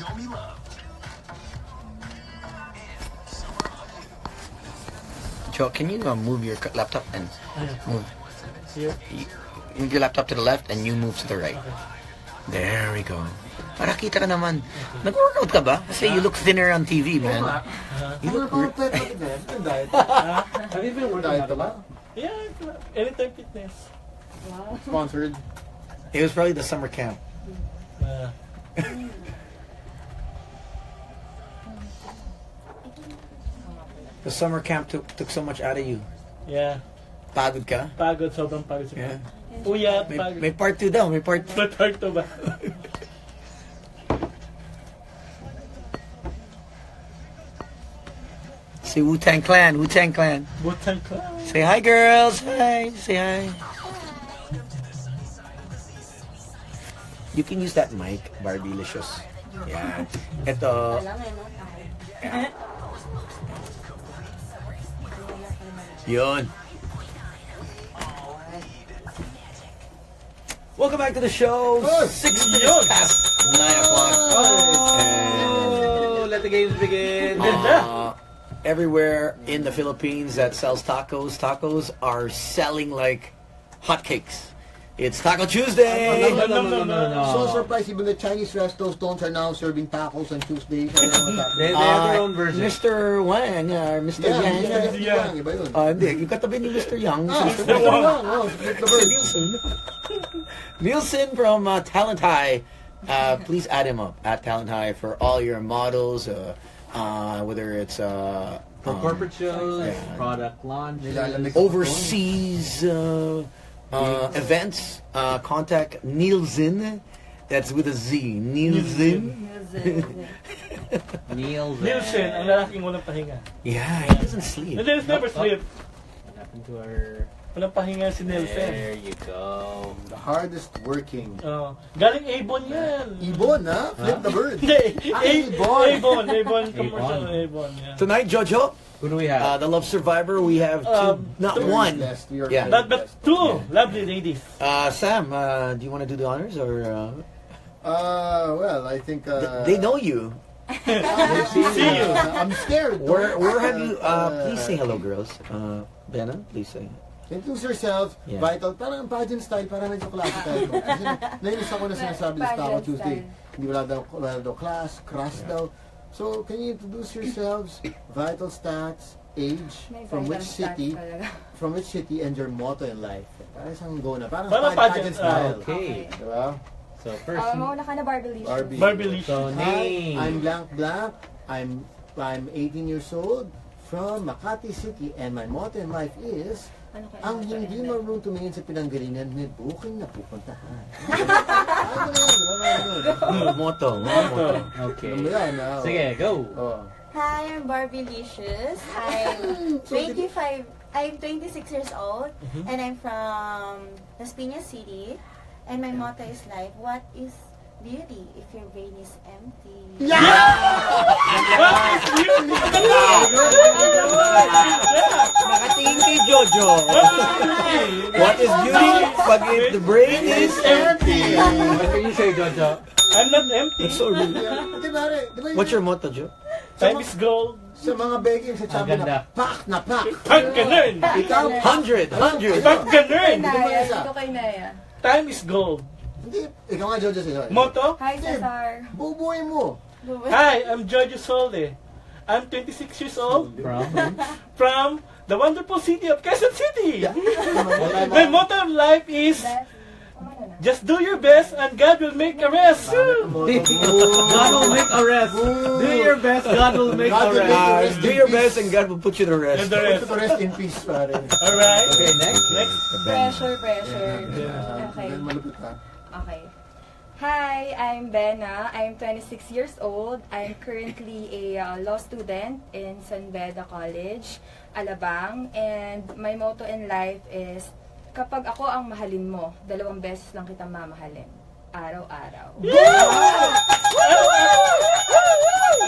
Show me love. Joe, can you move your laptop and move? Here? Move your laptop to the left and you move to the right. There we go. Para kita ka naman. Nag-workout ka ba? Kasi you look thinner on TV, man. You look Have you been working out a lot? Yeah, Anytime Fitness. Wow. Sponsored. It was probably the summer camp. The summer camp took so much out of you. Yeah. Pagod ka? Pagod, sobrang pagod sa Yeah. Puyat, pagod. May part 2 daw, may part 2. Part to ba? Si Wu-Tang Clan, Wu-Tang Clan. Butang ko. Say hi, girls. Hi. Say hi. You can use that mic, Barbie-licious. Yeah. Ito. Alam mo, no? Yeah. Yun. Welcome back to the show. 6 minutes past 9 o'clock. Oh, let the games begin. Everywhere in the Philippines that sells tacos are selling like hotcakes. It's Taco Tuesday. No. So surprised even the Chinese restaurants are now serving tacos on Tuesdays. I don't know what's They happening. have their own version. Mr. Wang, Mr. Yang. Yeah, iba yun. Hindi, yung katabi ni Mr. Yang. Mr. Wang, oh, split the bird. Nielsen. Nielsen from Talent High. Please add him up at Talent High for all your models, whether it's For corporate shows, yeah. product launch, Nilalamig. overseas events. Contact Nielsen. That's with a Z. Nielsen. Neil. Nielsen, ang lalaking walang pahinga. Yeah, he doesn't sleep. Nielsen never sleep. What happened to our... Walang pahinga si Nielsen. There you go. The hardest working. Galing Avon yan. Ibon, ha? Flip the bird. Hindi, Avon. Avon commercial. Avon, yeah. Tonight, Jojo, Who do we have? the Love Survivor, we have two, not two. one. Blessed, we are Yeah. very But blessed. two lovely ladies. Sam, do you want to do the honors or? Well, I think They know you. See you. I'm scared. Where have you? Please say hello, girls. Benna, please say. Introduce yourself, Yeah. Vital. Parang pageant style, parang medyo klase tayo. Kasi nainis ako na sinasabi sa Taco Pageant Tuesday. style. Hindi wala daw class, crass daw. So, can you introduce yourselves, vital stats, age, May from vital which stats city, talaga. and your motto in life. Parang isang go na. Parang Parang pageant pageant, style. Okay. Diba? So first, Mauna ka na, Barbie. Barbie. Barbie Lee. so name. Hi, I'm blank. I'm 18 years old from Makati City and my motto in life is Ano kaya ang motto hindi in life? marunong tumingin sa pinanggalingan may booking na pupuntahan. Ano na yun? Motto. Okay. Ano yan? Sige, go. Oh. Hi, I'm Barbie Licious. I'm 25. I'm 26 years old, and I'm from Las Piñas City. And my motto is like, what is beauty if your brain is empty? Nakatingin kay Jojo. What is beauty? Pag if the brain is empty. What can you say, Jojo? I'm not empty. That's so rude. Di ba, What's your motto, Jo? Time is gold. sa mga begging sa champion ganda. na pak na pak. Pag ganun. Ikaw, 100. Pag ganun. Naya, dito kay Naya. Time is gold. hindi, ikaw nga Jojo sa'yo. Motto? Hi, Cesar. Bubuhay mo. Hi, I'm Giorgio Solde. I'm 26 years old From? from the wonderful city of Quezon City. My motto of life is just do your best and God will make a rest. God will make a rest. Do your best, God will make a God will rest. Do your best and God will put you to rest. And the rest. To rest in peace, pare. Alright. Okay, next. Next. Pressure. Okay. Malupit ha. Okay. Hi, I'm Benna. I'm 26 years old. I'm currently a law student in San Beda College, Alabang. And my motto in life is, kapag ako ang mahalin mo, 2 beses lang kita mamahalin. Araw-araw.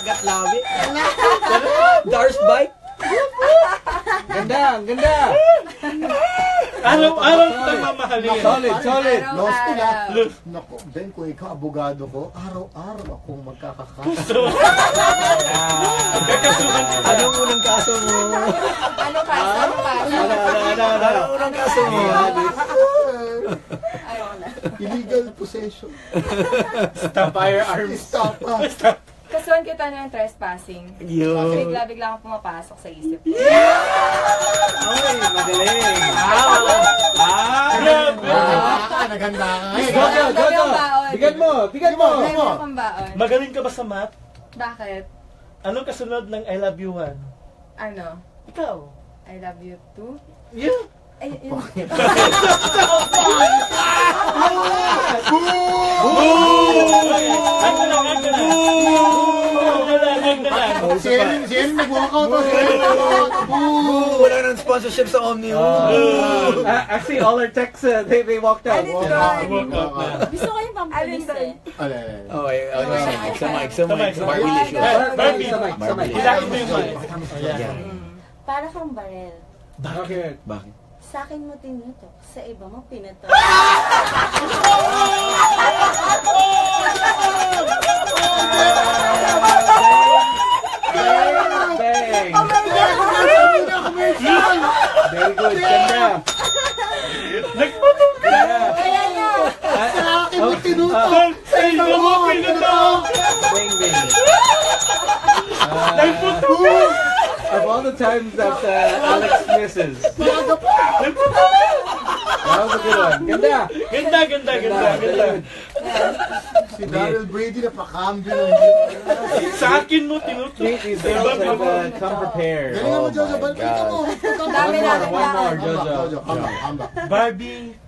Got labi. Dar's bike. Ganda, ganda. Araw-araw kitang mamahalin. Solid, solid. Lost ko na. Araw-araw. Nako, Ben, kung ikaw abogado ko, araw-araw akong magkakakaso. Kakasuhan kita. Anong unang kaso mo? Ano kaso? Ano kaso? Anong unang kaso mo? Ayoko na. Illegal possession. Firearms. Stop pa. Kasuhan kita ng trespassing. Yun. Bigla-bigla akong pumapasok sa isip ko. Ay, magaling. Grabe. Naganda ka ngayon. Jojo, Dami Jojo. ang baon. Bigyan mo, bigyan mo. Dami akong baon. Magaling ka ba sa math? Bakit? Anong kasunod ng I love you one? Ano? Ikaw. I love you too? Yeah. Ay, yun. Hanggang lang. Si Erin nag-walkout ako. Wala nang sponsorship sa Omni. Actually, all our texts, they walked out. Alin doon? Gusto ko yung pampalis eh. Okay, sa mic. Barbie issue. Barbie. Sa mic. Hilahin mo yung mic. Para kang barel. Bakit? Bakit? Sa akin mo tinutok, sa iba mo pinatok. Bang! Very good. Ganda. Nagpatong ka. Kaya nga! Sa akin mo tinutok. Sa iyo mo pinatok. Bang, bang. Nagpatong ka. Of all the times that Alex misses, Nagpatong ka. that was a good one. Ganda. Ganda. Si Daryl Brady napakambyo ng hindi. Sa akin mo tinutok. These girls have come prepared. Galingan mo, Jojo. Balikan mo. Dami natin One more, lahat. Jojo. Jojo, come back. Barbie,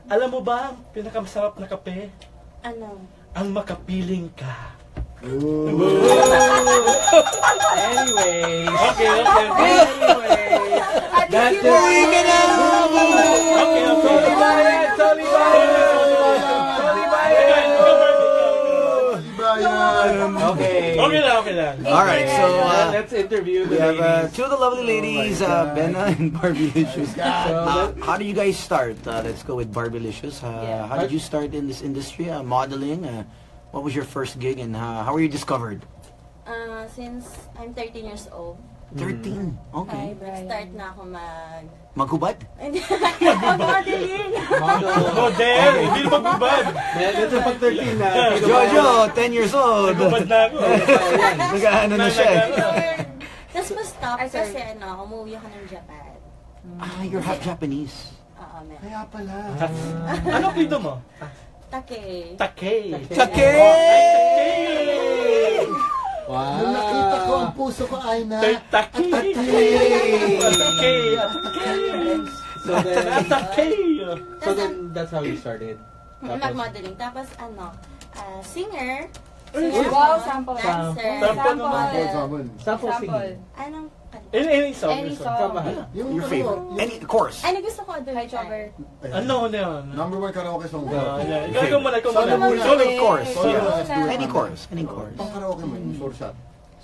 alam mo ba ang pinakamasarap na kape? Ano? Ang makapiling ka. Anyways. Okay. Anyways. At That's least you it. won. Okay. Tony Bayan! Tony Bayan! Tony Bayan! Okay. Okay lang. All right, so Let's interview the we have ladies. two of the lovely ladies, Benna and Barbilicious. So, How do you guys start? Let's go with Barbilicious. How did you start in this industry, modeling? What was your first gig and how were you discovered? Since I'm 13 years old, 13. Okay. start na ako Maghubad? Hindi, mag-modeling. Model, hindi na magbubad. Ito pag 13 na. Jojo, 10 years old. Magbubad na ako. Nag-ano na siya eh. Tapos ma-stop Ay, sorry. kasi umuwi ako ng Japan. You're half Japanese. Oo, man. Kaya pala. Ano pido mo? Take. Takei. Nung nakita ko, ang puso ko ay na... Takei. So then that's how you started. Mag-modeling. Tapos singer. Wow, sample. Dancer. Sample. Sample singing. Sample. Anong Any song. Any song. Your favorite. Any course. Ano gusto ko doon? Hi, Chopper. Ano yun? Number one karaoke song. Ikaw muna. Solo course. Solo. Any course. Any course. Pang karaoke mo, short shot.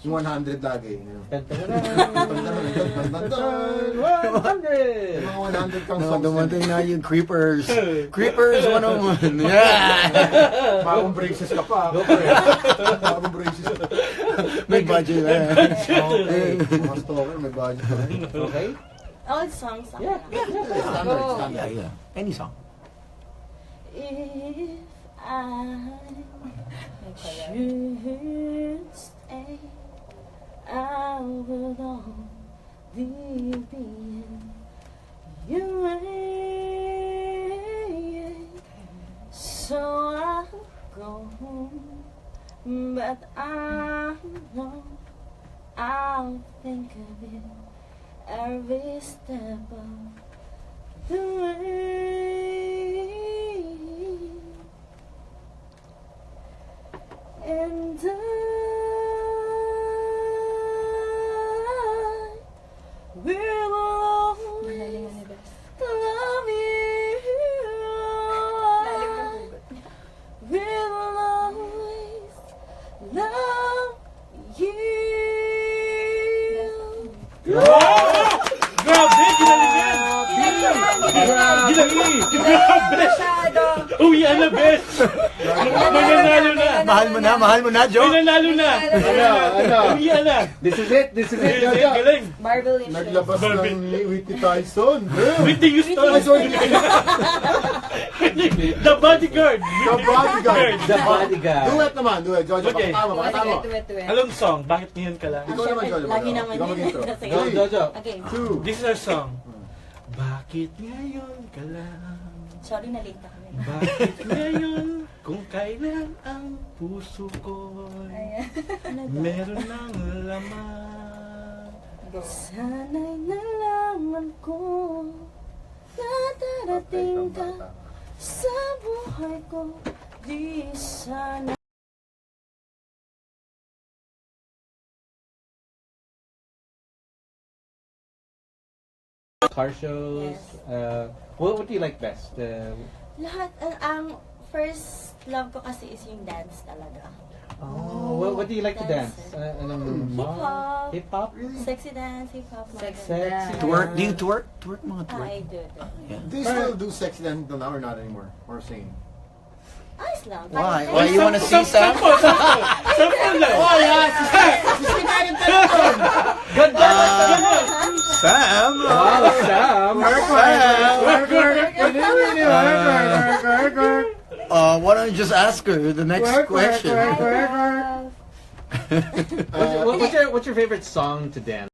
Yung 100 lagi. Yung 100! mga 100 kang songs. Dumating na yung Creepers. Creepers 101. Yeah! Bagong braces ka pa. Bagong braces ka. May budget. Mga stalker, may budget ka. Okay? Old songs. Yeah. Standard, Go. standard. Yeah. Any song. If I should stay, I will only be in your way. So I'll go home, but I know I'll think of it every step of the way. And I will always love you. Will always love you. Grabe, ginalingan. Uwian na, best! May nanalo na! Mahal mo na, May Joe. nanalo na! Ano? Uwian na! This is it, Galing, galing! Marvelicious. Naglabas ng Whitney Tyson. Whitney Houston! Ay, sorry. The bodyguard! The bodyguard. The bodyguard. Duet naman, duet. Jojo, Okay. pakatama. Do it. Anong song? Bakit ngayon ka lang? Ikaw naman, Jojo. Lagi naman Ikaw yun. mag-intro. Sige. Go, Jojo. Okay. 2. This is our song. Bakit ngayon ka lang? Sorry na late ako. Bakit ngayon kung kailan ang puso ko meron ng laman? Sana'y nalaman ko na darating ka sa buhay ko. Di sana. Car shows. What do you like best? Lahat, ang first love ko kasi is yung dance talaga. What do you like to dance? Hip-hop. Hip hop. Sexy dance, hip-hop. mga Sexy ganun. dance. Twerk, do you twerk? Twerk mga Ah, twerk. I do. Do you still do sexy dance now or not anymore? Or sing? Ayos lang. Why? Kahit- Why you wanna see Sam? Sample lang! Oh, yeah! Sam! Wow, Sam. Why don't you just ask her the next question? What's your favorite song to dance?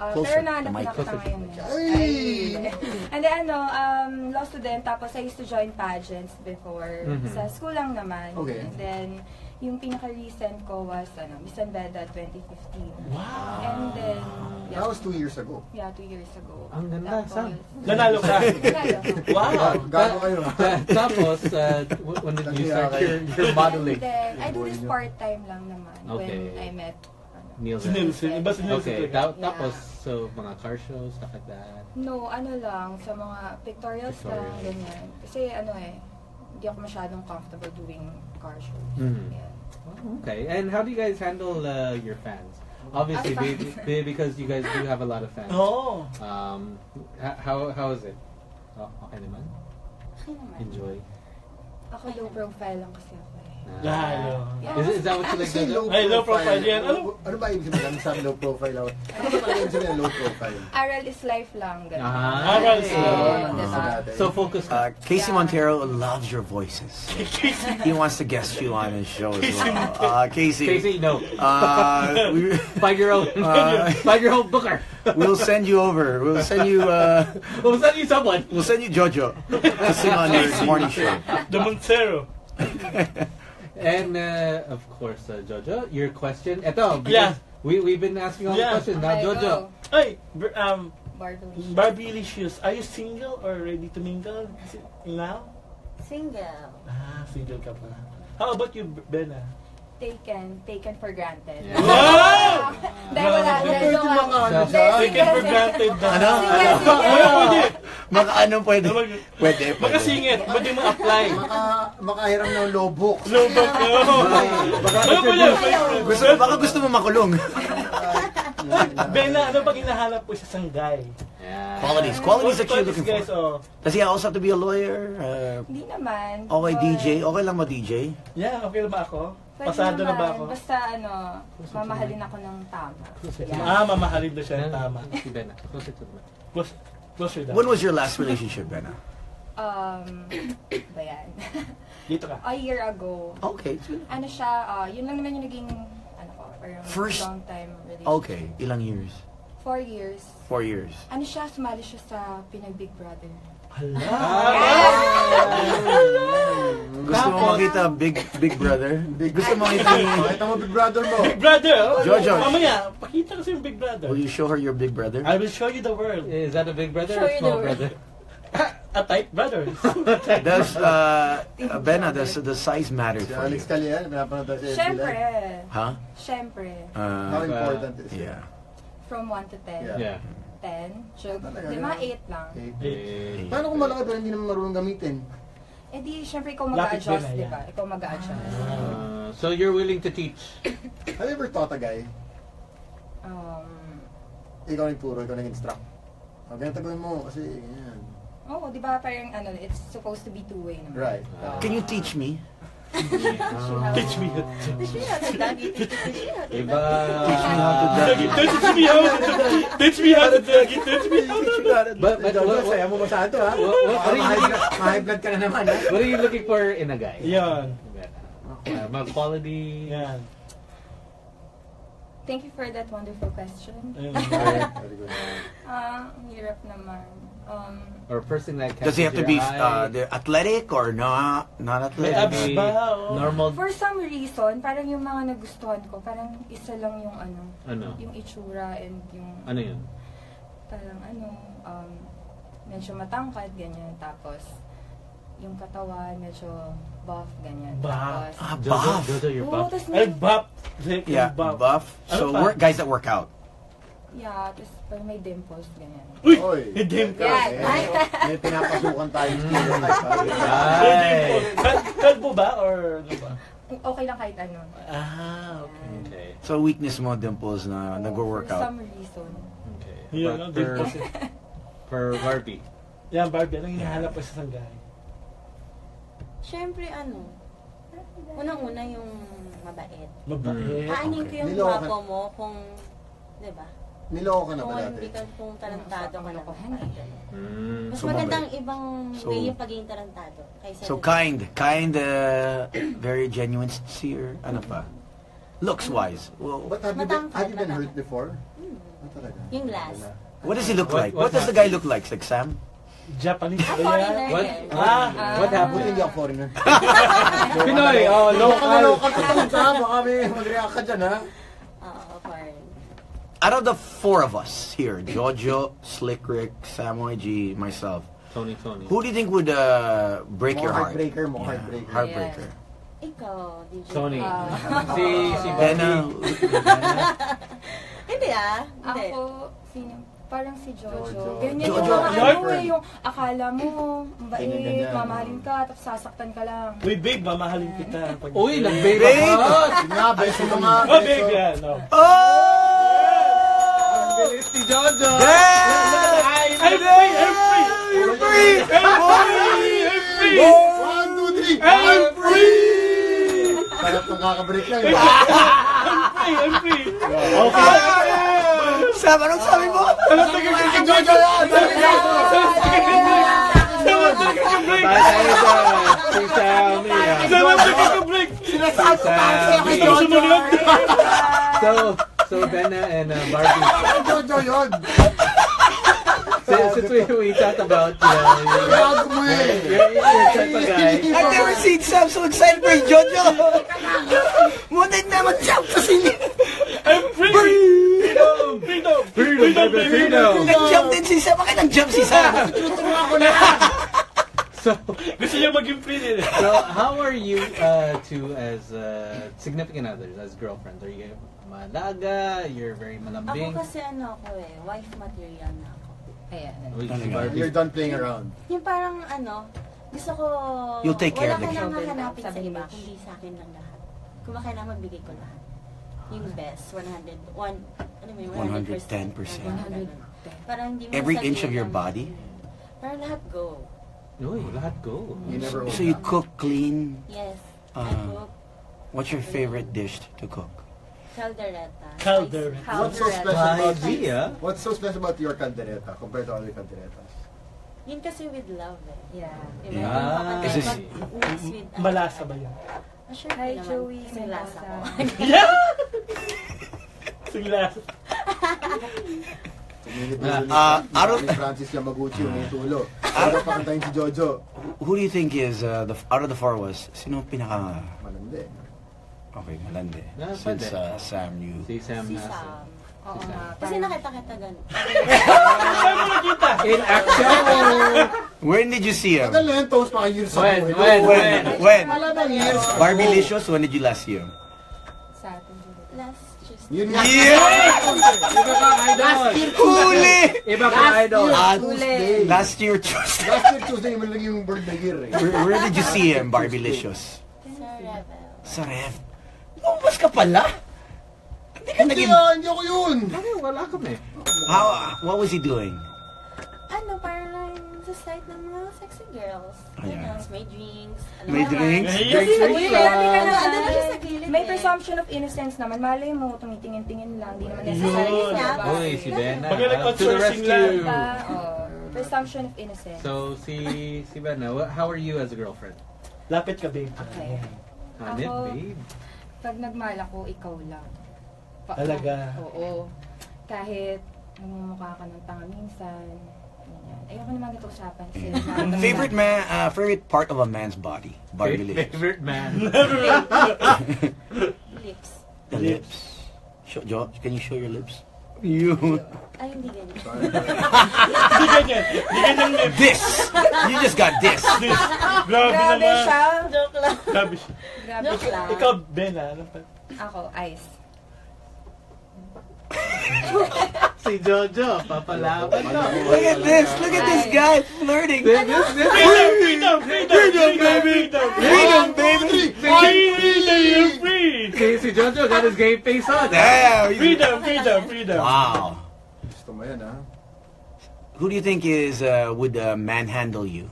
Pero nahanap Mic na kita closer. ngayon. Hey! And then law student, tapos I used to join pageants before. Sa school lang naman. Okay. And then, yung pinaka-recent ko was Miss Anbeda 2015. Wow! And then, That was 2 years ago. yeah, 2 years ago. Ang ganda, Sam. Nanalo ka! Nanalo. Wow! Gago kayo. Tapos, when did you start your modeling? And then, I do this part-time lang naman Okay. when I met Nielsen. Sinilsin. Iba sinilsin Okay, talaga. tapos, so, mga car shows, stuff like that. No, lang, sa mga pictorials lang, ganyan. Kasi hindi ako masyadong comfortable doing car shows. Mhm. Yeah. Oh, okay, and how do you guys handle your fans? Obviously, because you guys do have a lot of fans. Oo. How is it? Okay naman? Okay naman. Enjoy? Ako low profile lang kasi ako eh. Lalo. Is that what you like Say to do? Ay, low profile yan. Ano ba ibig sabihin? Sa low profile ako. Ano ba ibig sabihin ng low profile? Aral is life lang. Ganun. Aral is Diba? So focus. Casey Montero loves your voices. He wants to guest you on his show as well. Casey, no. We, Find your own. Find your own booker. we'll send you over. We'll send you. We'll send you someone. We'll send you Jojo to sing on your morning show. The Montero. And of course, Jojo, your question. Eto, Yeah. we've been asking all the Yeah. questions. Now, Okay, Jojo. go. Ay, Barbelicious. Barbilicious. Are you single or ready to mingle now? Single. Ah, single ka pa. How about you, Bena? Taken for granted. Yeah. Wow! Dahil wala. Pwede mga ano Sa- siya. Taken for granted na. Ano? Wala, pwede. Maka ano pwede? Pwede. Makasingit. Pwede mo apply. Makahiram ng lobok. Lobok ko. Ano pala? Baka gusto mo makulong. Bena, ano pag hinahanap po sa isang guy? Yeah. Qualities that you're looking guys, for. Does he also have to be a lawyer? Hindi naman. Okay, but- DJ. Okay lang mo, DJ? Yeah, okay naman ako. Pwede Pasado na ba naman. ako? Basta mamahalin ako ng tama. Ah, mamahalin na siya. Tama. Si Bena. Close it to the mic. Closer down. When was your last relationship, Benna? Ba yan? Dito ka. A year ago. Okay. Ano siya, yun lang naman yung naging, parang First- long time relationship. Okay. Ilang years? 4 years. 4 years. Ano siya, sumali siya sa Pinag Big Brother. Hala. Gusto mo makita Big Brother? Gusto mo makita Pakita mo Big Brother mo. Big Brother, oh. Jojo. Mamaya, pakita ko sa yung Big Brother. Will you show her your Big Brother? I will show you the world. Is that a big brother Show or you small the brother? A tight brother. Does Benna, does the size matter Si for you? Alex Calian, pinapanood tayo sa Siyempre. Huh? Siyempre. How important is it? Yeah. From 1 to 10. Yeah. 10. So, Talaga, di mga 8 lang. Eh, Paano kung malaki pero hindi naman marunong gamitin? Eh di, siyempre ikaw Lapit mag-a-adjust, din, di ba? Ikaw mag-a-adjust. So you're willing to teach? Have you ever taught a guy? ikaw nagturo, ikaw nag-instruct. Ganyan gawin mo kasi yan. Oo, di ba parang it's supposed to be two-way naman. Right. Can you teach me? Teach me. Teach me how to doggy. Teach me how to Iba. Teach me how to doggy. Teach me how to teach me how to doggy. Teach me how to doggy. But Saya mo masyado ha? what are you High blood ka na naman ha? what are you looking for in a guy? Yan. Quality. Yan. Thank you for that wonderful question. Ayun. Very good. Ang hirap naman. Or first thing that Does he have to be catches your eye? the athletic or not May athletic? abs Maybe ba? O? normal. For some reason, parang yung mga nagustuhan ko, parang isa lang yung Ano? yung itsura and yung Ano yun? parang medyo matangkad, ganyan. Tapos, yung katawan, medyo buff, ganyan. Buff. Tapos, Ah, Jojo, buff. Jojo, you're oo, buff. tas Ay, may, buff. Like, Yeah, buff. So Ano pa? guys that work out. yeah, tapos parang may dimples, ganyan. Uy! Oy, Hindi. Yan. may pinapasukan tayo. Ay. Kalbo ba? Or ano ba? Okay lang kahit ano. Ah, okay. Okay. So weakness mo dimples na For nag-workout. some reason. Okay. Yun, But no? for, Dimples. for Barbie. Yan, Barbie. Anong hinahanap pa sa isang guy? Siyempre, unang-una yung mabait. Mabait. Aanin ko yung Niloka. gwapo mo kung, di ba? Niloko ka na ba Kung dati? hindi ka, kung tarantado ka na kung Mas So, magandang mabait. ibang So- way yung pagiging tarantado. Kaysa So kind, very genuine, sincere, ano pa? Looks wise. Well, But have you been hurt before? Ah, talaga? Yung last. what does he look like? What What does the guy look like? Like Sam? Japanese ba Foreigner yan? What? yan. Ah! What Buti happened? hindi ako foreigner. Pinoy, oh, local. Local ka ka. Baka may mag-react ka dyan ha. Oo, foreign. Out of the four of us here, Jojo, Slick Rick, Samoy G, myself, Tony. who do you think would break More your heart? heartbreaker, more Yeah, heartbreaker. Heartbreaker. Ikaw, DJ. Tony. Ah. si Benna. Hindi Hindi. Ako, parang si Jojo. Jojo. Ganyan Jojo. yung yung akala mo, mabait, Ganyan. mamahalin ka, tapos sasaktan ka lang. Uy, babe, mamahalin kita. Pag- Uy, nag-babe Babe! ako. Nga, beso mga Oh, babe, yan. No. Ang galit ni Jojo! Damn! I'm free! I'm free! You're free! I'm free! 1, 2, 3! I'm free! Sarap ng kakabreak lang. I'm free! Okay. Sam, anong sabi mo? Si Jojo yan! Tayo sa si Sammy. Salamat sa kakabreak! Sinasabi ko para sa'yo kay Gusto Jojo! sumunod? So Benna and Barbie. Jojo yun! Since we talked about Gago mo eh! your type of guy. I've never seen Sam so excited for Jojo. Munit na mag-jump sa sili. I'm free! Freedom! Freedom! Freedom, baby, freedom! Nag-jump din si Sam. Bakit nag-jump si Sam? So Gusto niya maging free din. how are you two as significant others, as girlfriends? Are you malaga? You're very Ako malambing? kasi wife material na ako. Ayan. Uy, si Talaga. Barbie. You're done playing around. Yung parang gusto ko, You'll take care wala of the ka nang kid. hahanapin sa Sabi ni iba, Mitch. kundi sa akin lang lahat. Kung kailangan magbigay ko lahat. Yung best, 110%. 110%. Parang hindi mo Every sabihin inch of your ng- body? Parang lahat go. Uy, lahat go. You never So you cook, clean. Yes. I Ah. cook What's your favorite dish to cook? caldereta. Caldereta. What's so special Caldereta. about Idea. What's so special about your caldereta compared to other calderetas? Yun kasi with love eh. Yeah. Diba? Yeah. Yung kapatid, Is this- mix with, Malasa ba yan? Sure Hi, naman. Joey. Kasi lasa ko. Yeah! Sila. out of- ni Francis Yamaguchi umitulo. Pero pakantayin si Jojo. Who do you think is, out of the four of us, sino pinaka, Malandi. okay, malandi? Ah, Since pwede. Sam, you. Si Sam Si nasa. Sam. Oo Si Sam. nga. Kasi parang- nakita kita ganun. Saan mo nakita? In action! When did you see him? Tagal na yun, toast pa years When? ago. When? Wala bang years? Barbilicious, when did you last see him? Sa atin. Jojo. Last Tuesday. Yun nga. Iba ka idol! Huli! Iba ka idol! Tuesday. Last year, Tuesday. Last year Tuesday, mo lang yung bird na year eh. Where did you see him, Barbilicious? Sa Rebel. Sa ref. Lumabas ka pala? Hindi ka Hindi naging... ah, hindi ako yun. Ano, wala kami. What was he doing? Ano, parang sa site ng mga sexy girls. Oh, yeah. Ano, may drinks. Ano May naman. drinks? Hey, Drinks Kasi, with grabe ka na, Ano na siya sa gilid may eh. presumption of innocence naman. Malay mo, tumitingin-tingin lang. Di naman necessary. Yun. Diba? Uy, si Benna. Pag To the nag-outsourcing rescue. lang. Presumption of innocence. So, si Benna, how are you as a girlfriend? Lapit ka, babe. Okay. Hanip, Ako- babe. Pag nagmahal ako, ikaw lang. Talaga? Oo. Kahit namumukha ka ng tanga minsan. Ganyan. Ayoko naman ito usapan. Kasi Favorite part of a man's body? Body lips. Favorite man. Lips. The lips. Can you show your lips? You. Ay, hindi ganyan. Hindi ganyan. Hindi ganyan, babe. This. You just got this. Grabe Grabe naman. siya. Joke lang. Grabe siya. Grabe Joke siya. lang. Ikaw, Ben, ano pa? Ako, ice. Si Jojo, papalaban na. Look at this. Look at this guy flirting. Freedom, freedom, baby. Freedom, baby. Freedom, you're free. Si Jojo got his game face on. Damn. Freedom. Wow. Gusto mo yan, ha? Who do you think would manhandle you?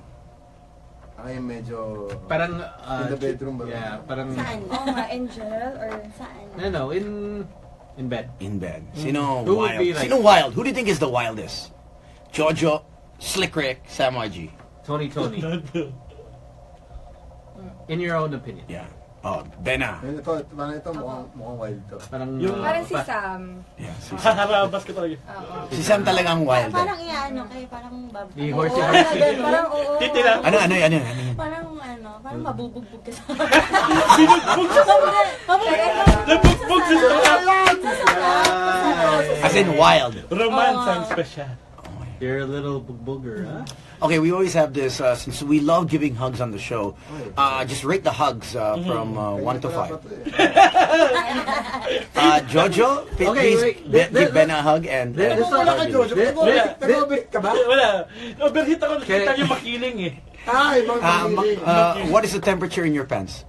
Ay, medyo... Parang, In the bedroom ba? Yeah, parang, Saan? Oo nga, in general or Saan? no, in bed. In bed. Sino Who would wild? be like- Sino wild? Who do you think is the wildest? Jojo, Slick Rick, Sam YG. Tony. In your own opinion. Yeah. Oh, Benna. Ito, mukhang wild to. Parang, Yung- parang si Sam. Yeah, Haharabas ka talaga. Oo. si Sam talagang wild. Parang iyaano kayo, parang Di ano, horsey Oo, horsey. ganun. Parang oo. Titi lang. Ano? parang mabubugbog ka sa Binugbog sa Nabugbog sa As in wild. Romance ang special. You're a little booger, huh? Okay, we always have this, since we love giving hugs on the show, just rate the hugs from 1 to 5. Jojo, please wait. give Benna a hug and... This is Wala ka, Jojo. Nag-overhit ka ba? Wala. Overheat ako. Okay. Nakita yung makiling eh. Ay, ibang what is the temperature in your pants?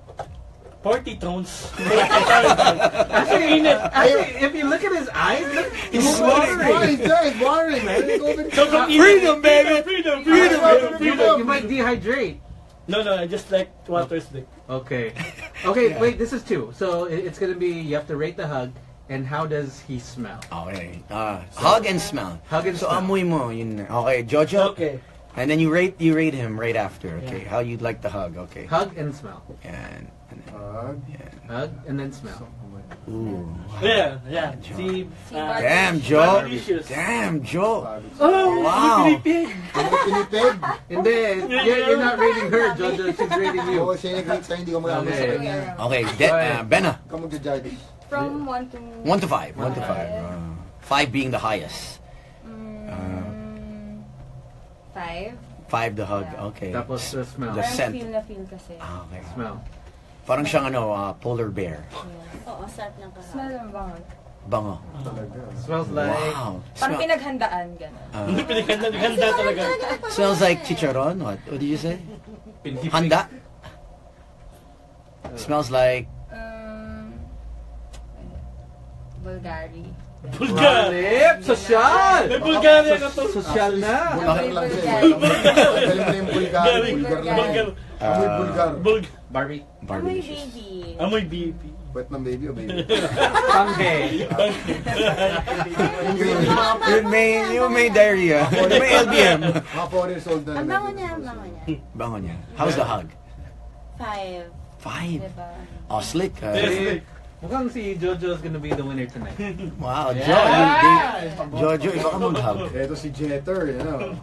40 tones. Actually, if you look at his eyes, look, he's watering. It's watering, man. Sobrang init. Freedom, baby! Freedom. You might dehydrate. No, I just like water stick. Okay. Yeah. Wait, this is 2. So it's gonna be, you have to rate the hug, and how does he smell? Okay. Hug and smell. Hug and so smell. amoy mo. Yun. Okay, Jojo. Okay. And then you rate him right after. Okay. How you'd like the hug. Okay. Hug and smell. And Hug and then smell. ooh. Yeah. Joe. Si... Damn, Joe. Delicious. Damn, Joe. Oh, Wow. pinipig. Pinipig. And then, you're not rating her, Jojo. She's rating Oo, you. siya yung nag-rate sa'yo, hindi ko magamit sa Okay. kanya. Okay, Benna. Ikaw mag-judge. From 1 to... 1 to 5. 1 to 5. 5 being the highest. 5. 5 the hug. Yeah. Okay. Tapos the smell. The Parang scent. feel na feel kasi. Okay. Smell. Parang siyang polar bear. Yes. Oo, sarap ng Smell kahapon. ng bangon. Bango. Talaga. Smells like... Wow. Parang pinaghandaan, gano'n. Hindi pinaganda talaga. Smells like chicharon. What did you say? pinipig. Handa? Smells like Bulgari. Bulgar. Social! May Bulgaria ka to. Social na! Bulgar lang siya. Galing mo na yung Bulgar. Bulgar lang. Bulgar. Amoy Bulgar. Bulgar. Barbie. Amoy Barbie. baby. Amoy BP. Wet ng baby o baby? Panghe. Yung may diarrhea. Yung may LBM. Mga 4 years old na. Ang bango niya, ang bango niya. Bango niya. How's the hug? 5. 5. Diba? Oh, slick. Yes. Mukhang si Jojo's gonna be the winner tonight. Wow, Yeah. Jojo, iba ka mag-hug. Ito si Jeter, you know.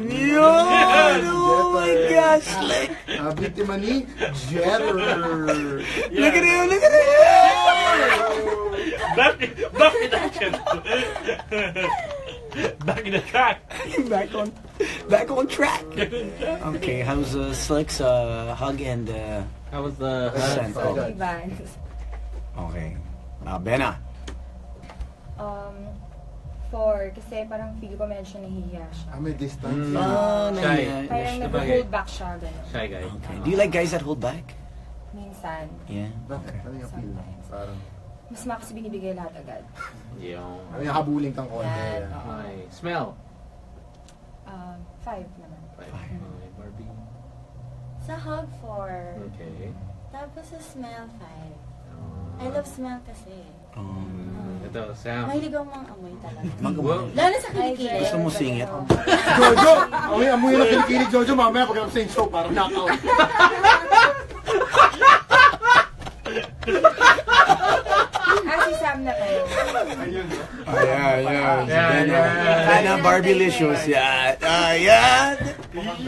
Yun! Oh my gosh, slick! Biktima ni Jeter. Look at him! Look at him! Back in action. Back in the track. Back on track. Okay, how's Slick's hug and How was the scent? Oh, Evans. okay. Benna. 4. Kasi parang feel ko medyo nahihiya siya. May distance. Shy. Parang nag-hold back siya, gano'n. Shy guy. Okay. Do you like guys that hold back? Minsan. Yeah. Bakit? Ano yung feel? Sometimes. Parang... mas kasi binibigay lahat agad. Yung... May habulin kang konti. Yan. Okay. Smell. 5 naman. Okay, Barbie. Sa hug 4. Okay. Tapos sa smell 5. I love smell kasi. Ito, Sam. Mahilig akong mga amoy talaga. Wow. Lalo sa kilikili. Gusto mo singit? Jojo! Amoy na kilikili, Jojo. Mamaya pag sa show, parang knockout. Si Sam na kayo. Ayan. Yan. Bena Barbilicious. Yan. Ayan.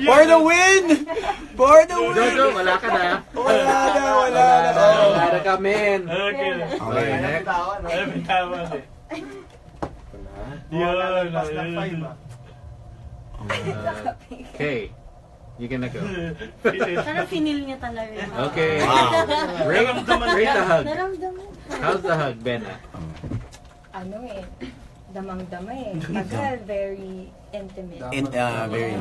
For the win! For the win! Jojo, wala ka na. Wala na. Wala na kami. Okay. Okay. Next. Ay, bitawan eh. Yun. Okay. You can go. Parang finil niya talaga yun. Okay. Wow. Rate the hug. Naramdaman. How's the hug, Bena? Damang-dama Tagal, very intimate. Very.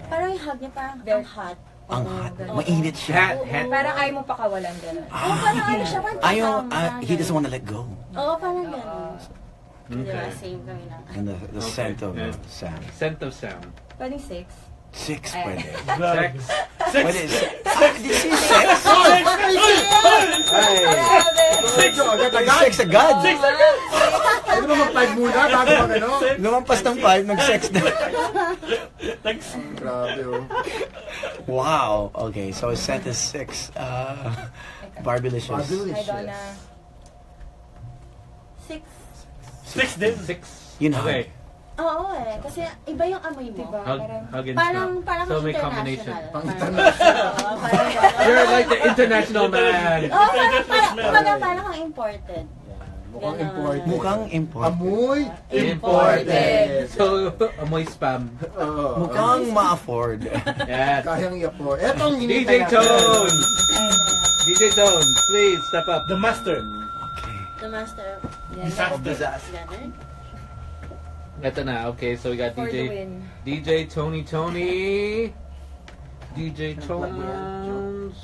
Parang yung hug niya parang Very ang hot. Ang Oo, hot. ganun. Mainit siya. Parang ayaw mo pakawalan gano'n. Oo, parang ano siya. Parang Ayaw, tatama, he doesn't ganun. want to let go. Oo, parang gano'n. Diba, Okay. same kami na. And the scent of Yeah. Sam. Scent of Sam. Pwedeng 6. 6 Ay. pwede. Sex. Pwede. Did you say sex? Jojo, agad-agad. Sex agad. Pwede mo mag-5 muna bago mag ano? Lumampas ng 5, nag-sex na. Grabe oh. Wow. Okay, so scent is 6. Barbilicious. Hi, Donna. 6. 6 din. 6. Yun hug. Okay. Oo kasi iba yung amoy mo. Diba? Hug, Parang, hug and Parang, smell. parang So may combination. international. Pang Parang- international. Oo, parang gano'n. You're like the international man. Oo, parang kang imported. Mukhang Ganon. imported. Mukhang important. Amoy Imported. So, amoy spam. Oo. Mukhang ma-afford. Yes. Kayang i-afford. Etong DJ hinintay natin. Tone! DJ Tone, please step up. The master. Okay. The master of Disaster. Gunner. Ito na, okay, so we got for the DJ win. DJ Tony. DJ Tones.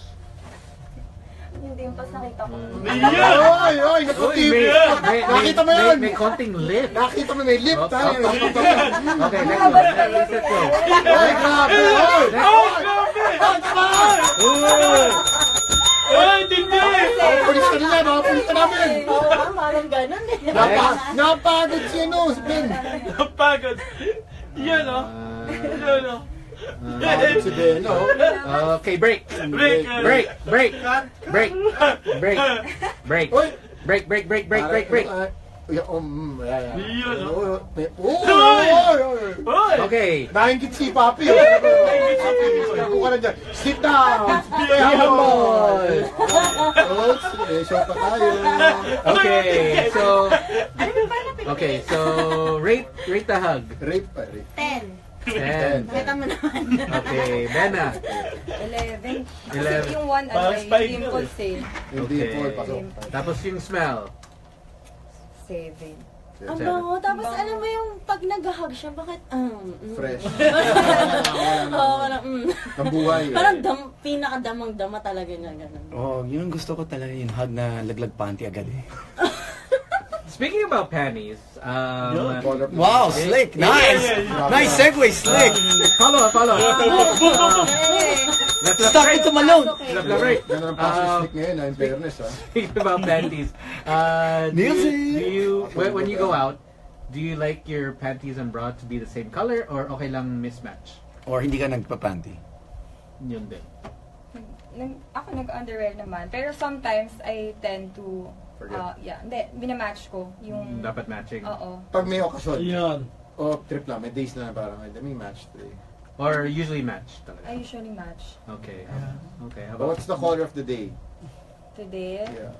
Hindi yung pas nakita ko. Oy, oy, Uy, naputi. may, Nakita mo yun? may konting lip. Nakita mo may lip tayo. Nakita mo. Okay, next one. Let's go. Oy, grabe. Oy. Oh, grabe! Ay, hindi! Pulis ka nila, mga pulis ka namin. Oo, parang gano'n eh. Napagod si ano, si Ben. Napagod. Yan o. Yan o. Napagod si Ben, no? Okay, break. Break. Break. Break. Break. Break. Break. Oy. Break, break, break, break, break, break. Yan, Yun, oh. Oy. Oy. Hoy! Okay. Nahingit si Papi. Papi, ka na dyan. Sit down. Stay humble. Oh, show pa tayo. Okay. So rate the hug. Rape pa, rape. 10. 10. Kita mo naman. Okay, Bena. 11. Kasi 11. yung one, Parang ano, spike yung dimples Hindi Okay. po, pasok. Tapos yung smell. 7. Ang bango. Tapos alam mo yung pag nag-hug siya, bakit? Fresh. Oo, parang Ang buhay. Parang pinakadamang-dama talaga niya. Ganun. Oh, yun ang gusto ko talaga, yung hug na laglag panty agad eh. Speaking about panties, Wow, slick! Nice! Nice segue, slick! follow. Stuck into Malone! Right. Ganun ang pasok ngayon, in fairness, ha? Speaking about panties, when you go out, do you like your panties and bra to be the same color or okay lang mismatch? Or hindi ka nagpa-panty? Yun din. Ako nag-underwear naman. Pero sometimes, I tend to, binamatch ko yung, Dapat matching. oo. Pag may okasyon, Yan. o trip lang, may days na parang, may match today. Or usually match talaga. I usually match. Okay. Okay. How But about what's the color of the day? Today, Yeah.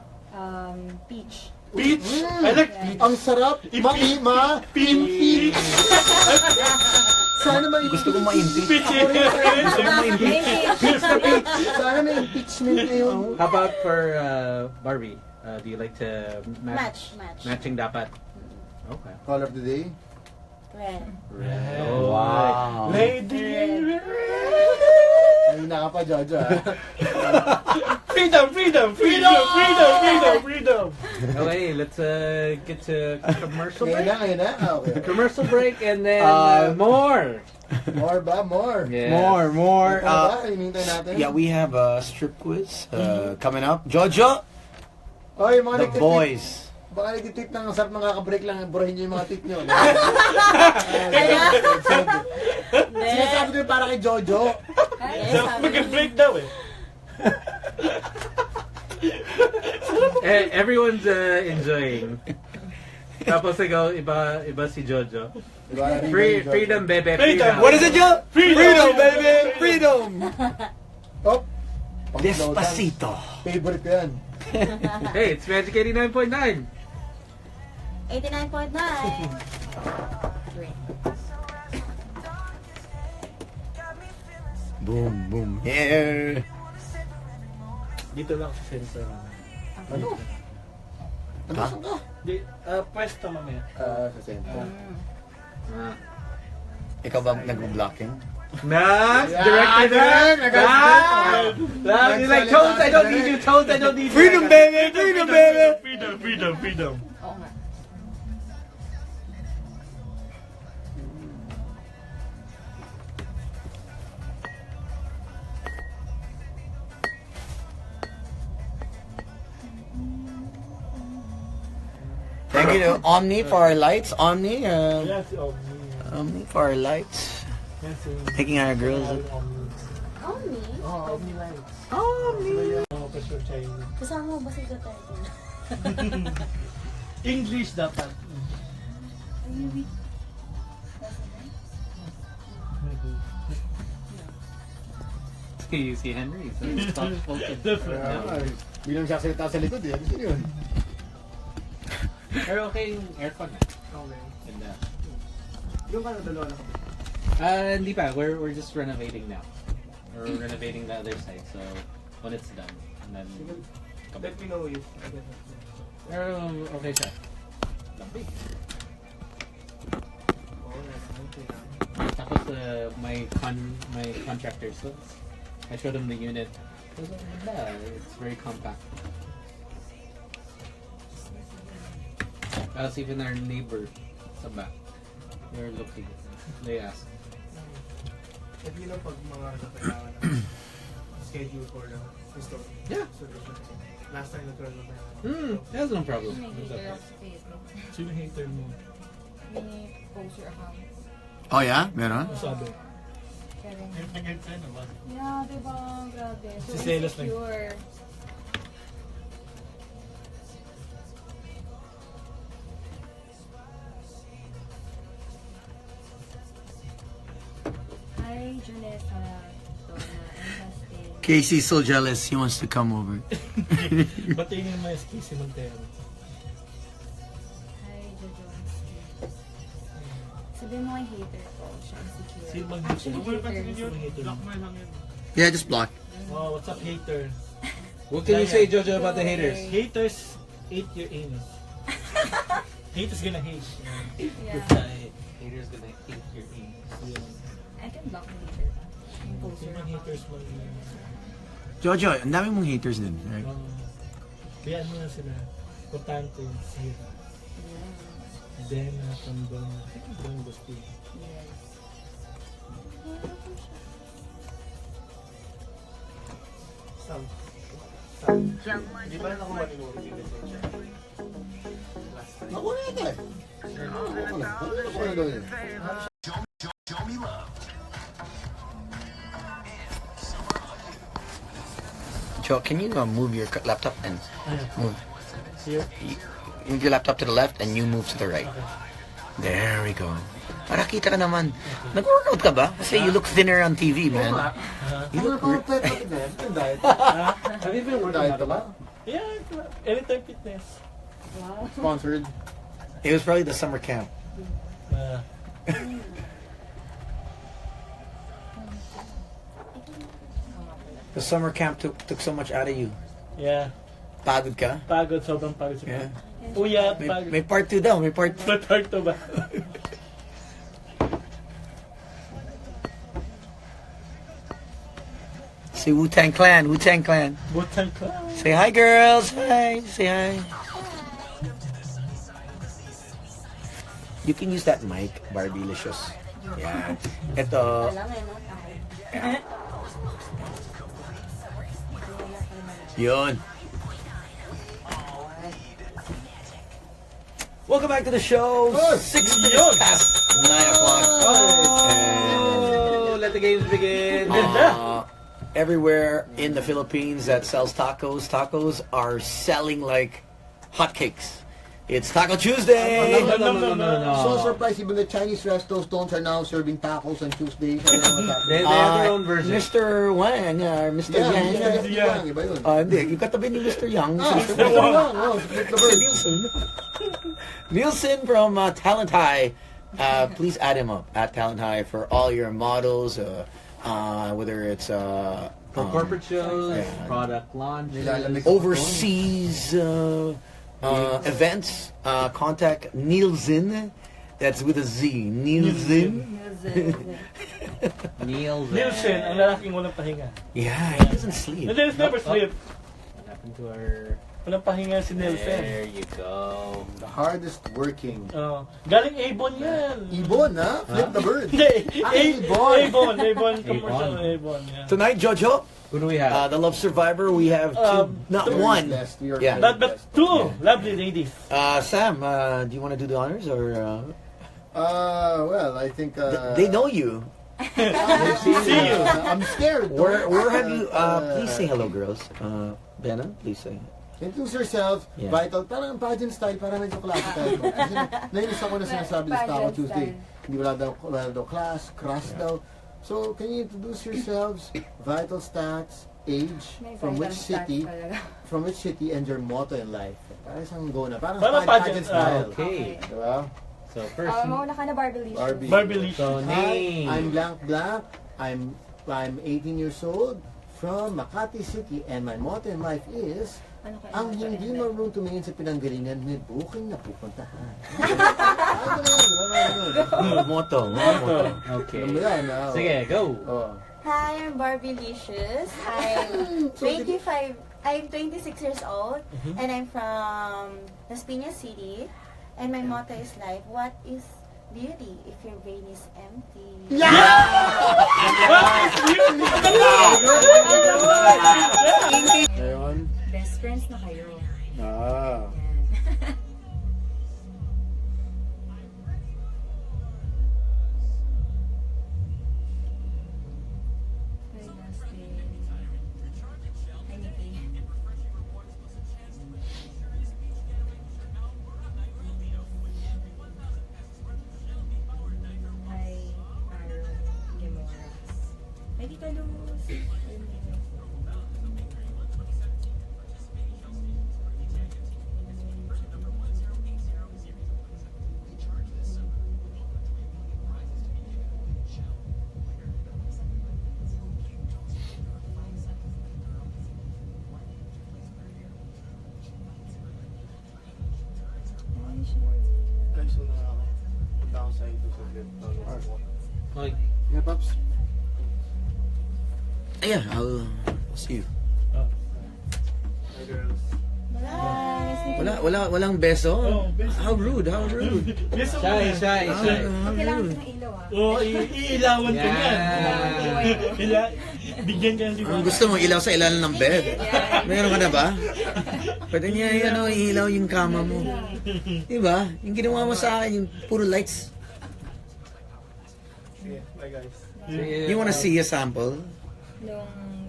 peach. Peach. I like peach. Ang sarap, ma-impeach. Sana may Gusto ko ma-impeach. Peach. Gusto ko ma-impeach. Sana may impeachment na yun. How about for Barbie? Do you like to Match. Matching dapat. Okay. Color of the day? Red. Oh, Wow. Lady in red. Ay, naka pa, Jojo, ha? Freedom, freedom, freedom, freedom, freedom, freedom. Okay, let's get to commercial Ngayon break. na, ngayon na. Ah, okay. Commercial break and then more. More ba? More. Yeah. More. Ano ba? Hinihintay natin? Yeah, we have a strip quiz coming up. Jojo, Oy, mga the nagtitip. boys. Baka nagtitip ng sarap ng kakabreak lang. Burahin nyo yung mga tip nyo. Sinasabi ko yung para kay Jojo. Yes, sabi Mag-break daw eh. Everyone's enjoying. Tapos ikaw, iba si Jojo. Freedom, bebe, freedom. What is it, Joe? Freedom, baby! Freedom! Oh, Despacito. favorite ko yan. Hey, it's Magic 89.9. 89.9. Boom, boom. Yeah. Dito lang sa center. Ano? Ano Ha? saan ka? Di, pwesto mamaya. Sa center. Ah. Ikaw ba nag-blocking? Nah, Yeah, director direct, Nah, he's like, Toads, I don't need you. Toads, I don't need you. Freedom, baby! Freedom, baby! Freedom, freedom, freedom. Oo nga. Thank you to Omni for our lights. Omni, Yes, Omni for our lights. Yes, Taking our girls. Oh, me? Oh, Omni Lights. Omni. Oh, Pastor Chinese. Kasama mo ba si Duterte? English dapat. You see Henry, so soft spoken. Different. Bilang siya salita sa likod eh. Ano yun? Pero okay yung aircon na. Okay. Ganda. Yung ano dalawa na kami. Hindi pa. We're just renovating now. We're renovating the other side, so when it's done, and then come Let back. me know if I get it. Pero okay siya. Lamig. Oh, that's okay. Tapos my contractor, so I showed him the unit. It's very compact. As even our neighbor sa back, they're looking. They asked. If you know pag mga kailangan na schedule for the store. Yeah. Last time nagkaroon na tayo. That's no problem. May It's hater okay. ako sa Facebook. Sino hater mo? May poster account. Oh yeah? Meron? Ano sabi? Karen. Nag-get sa'yo naman. Yeah, diba? Grabe. So Si Celos lang. insecure. Hi, Junessa. Donna, and Justin. Casey's so jealous. He wants to come over. Batiin yung mga SK si Montero. Hi, Jojo and Steve. Sabihin mo kay hater ko, siya insecure. Sino bang Actually, hater is hater? Yeah, just block. Oh, what's up hater? What can you say, Jojo, about the haters? Haters ate your anus. Haters gonna hate. Yeah. Haters gonna hate your ears. I can block the hater. Yung poster Sino bang account. haters mo? Jojo, ang dami mong haters din, right? Kayaan mo na sila. Importante, sira. Dena, Tandon, Don Gusti. Yes. Sound. Sound. Di ba ako maninuro dito sa siya? Last time. Ako na ito eh. Ako na. Ako na daw yun. Joe, can you move your laptop and move? Here? Move your laptop to the left and you move to the right. There we go. Para kita ka naman. Nag-workout ka ba? Kasi you look thinner on TV, man. You look Ano pa diet? Yung diet? Have you been working Diet out ka a ba? lot? Yeah, Anytime Fitness. Sponsored? It was probably the summer camp. The summer camp took so much out of you. Yeah. Pagod ka? Pagod, sobrang pagod sa Yeah. Uyat, May, pagod. may part 2 daw, may part 2. Part to ba? Say Wu-Tang Clan, Wu-Tang Clan. Wu-Tang Clan. Say hi, girls. Hi. Say hi. You can use that mic, Barbie-licious. Yeah. Ito. Alam mo yun, no? Yun. Welcome back to the show. 6 minutes past 9 o'clock. Oh, let the games begin. Everywhere in the Philippines that sells tacos, tacos are selling like hotcakes. It's Taco Tuesday. No. So surprised even the Chinese restaurants are now serving tacos on Tuesdays. I don't know what's They happening. have their own version. Mr. Wang, Mr. Yeah, Yang. Mr. Yang, iba yun. Hindi, yung katabi ni Mr. Yang. Ah, si Mr. Yang, oh, Split the Bird. Nielsen. Nielsen from Talent High. Please add him up at Talent High for all your models, whether it's For corporate shows, yeah. product launches. Nilalamig. overseas events. Contact Nielsen. That's with a Z. Nielsen. Nielsen, ang lalaking walang pahinga. Yeah, he doesn't sleep. And there's never sleep. What happened to our... Walang pahinga si Nielsen. There you go. The hardest working. Galing Avon yan. Ibon, ha? Flip the Bird. Hindi, Avon. Avon commercial, Avon. Yeah. Tonight, Jojo, Who do we have? the Love Survivor, we have two, not two. one. Blessed, we are Yeah. very But blessed. two lovely ladies. Sam, do you want to do the honors or? Well, I think They know you. See you. I'm scared. Where have you? Please say hello, girls. Benna, please say. Introduce yourself, Yeah. Vital, parang pageant style, parang medyo klase tayo. Kasi nainis ako na sinasabi sa Taco Pageant Tuesday. style. Hindi wala daw class, crass daw. So, can you introduce yourselves, vital stats, age, May from vital which stats city, talaga. and your motto in life. Parang isang go na. Parang Parang pageant pageant, style. Okay. Diba? So first, Mauna ka na, Barbie. Barbie. Barbie Lee. so name. Hi, I'm blank. I'm 18 years old from Makati City and my motto in life is Ano kaya? ang hindi marunong tumingin sa pinanggalingan may booking na pupuntahan. Motto. Okay. Alam mo yan, ah. Sige, go. Oh. Hi, I'm Barbie Licious. I'm 26 years old, and I'm from Las Piñas City. And my motto is like, what is beauty if your brain is empty? Ayun. Best friends na kayo. Ah. Yan. My last name. Hi, Nikki. Hi, Aaron Gemoras. Hi, Tita Luz. Okay. Yeah, Pops. Yeah, I'll see you. Walang beso. Oh, beso. How rude, how rude. Yes, Shy. Kailangan ko ng ilaw ah. Oo, iilawan ko yan. Bigyan ka ng Ang liwanag. gusto mo, ilaw sa ilalim ng bed. Meron ka na ba? Pwede niya ilaw yung kama mo. Diba? Yung ginawa mo sa akin, yung puro lights. Bye guys. You wanna see a sample? Nung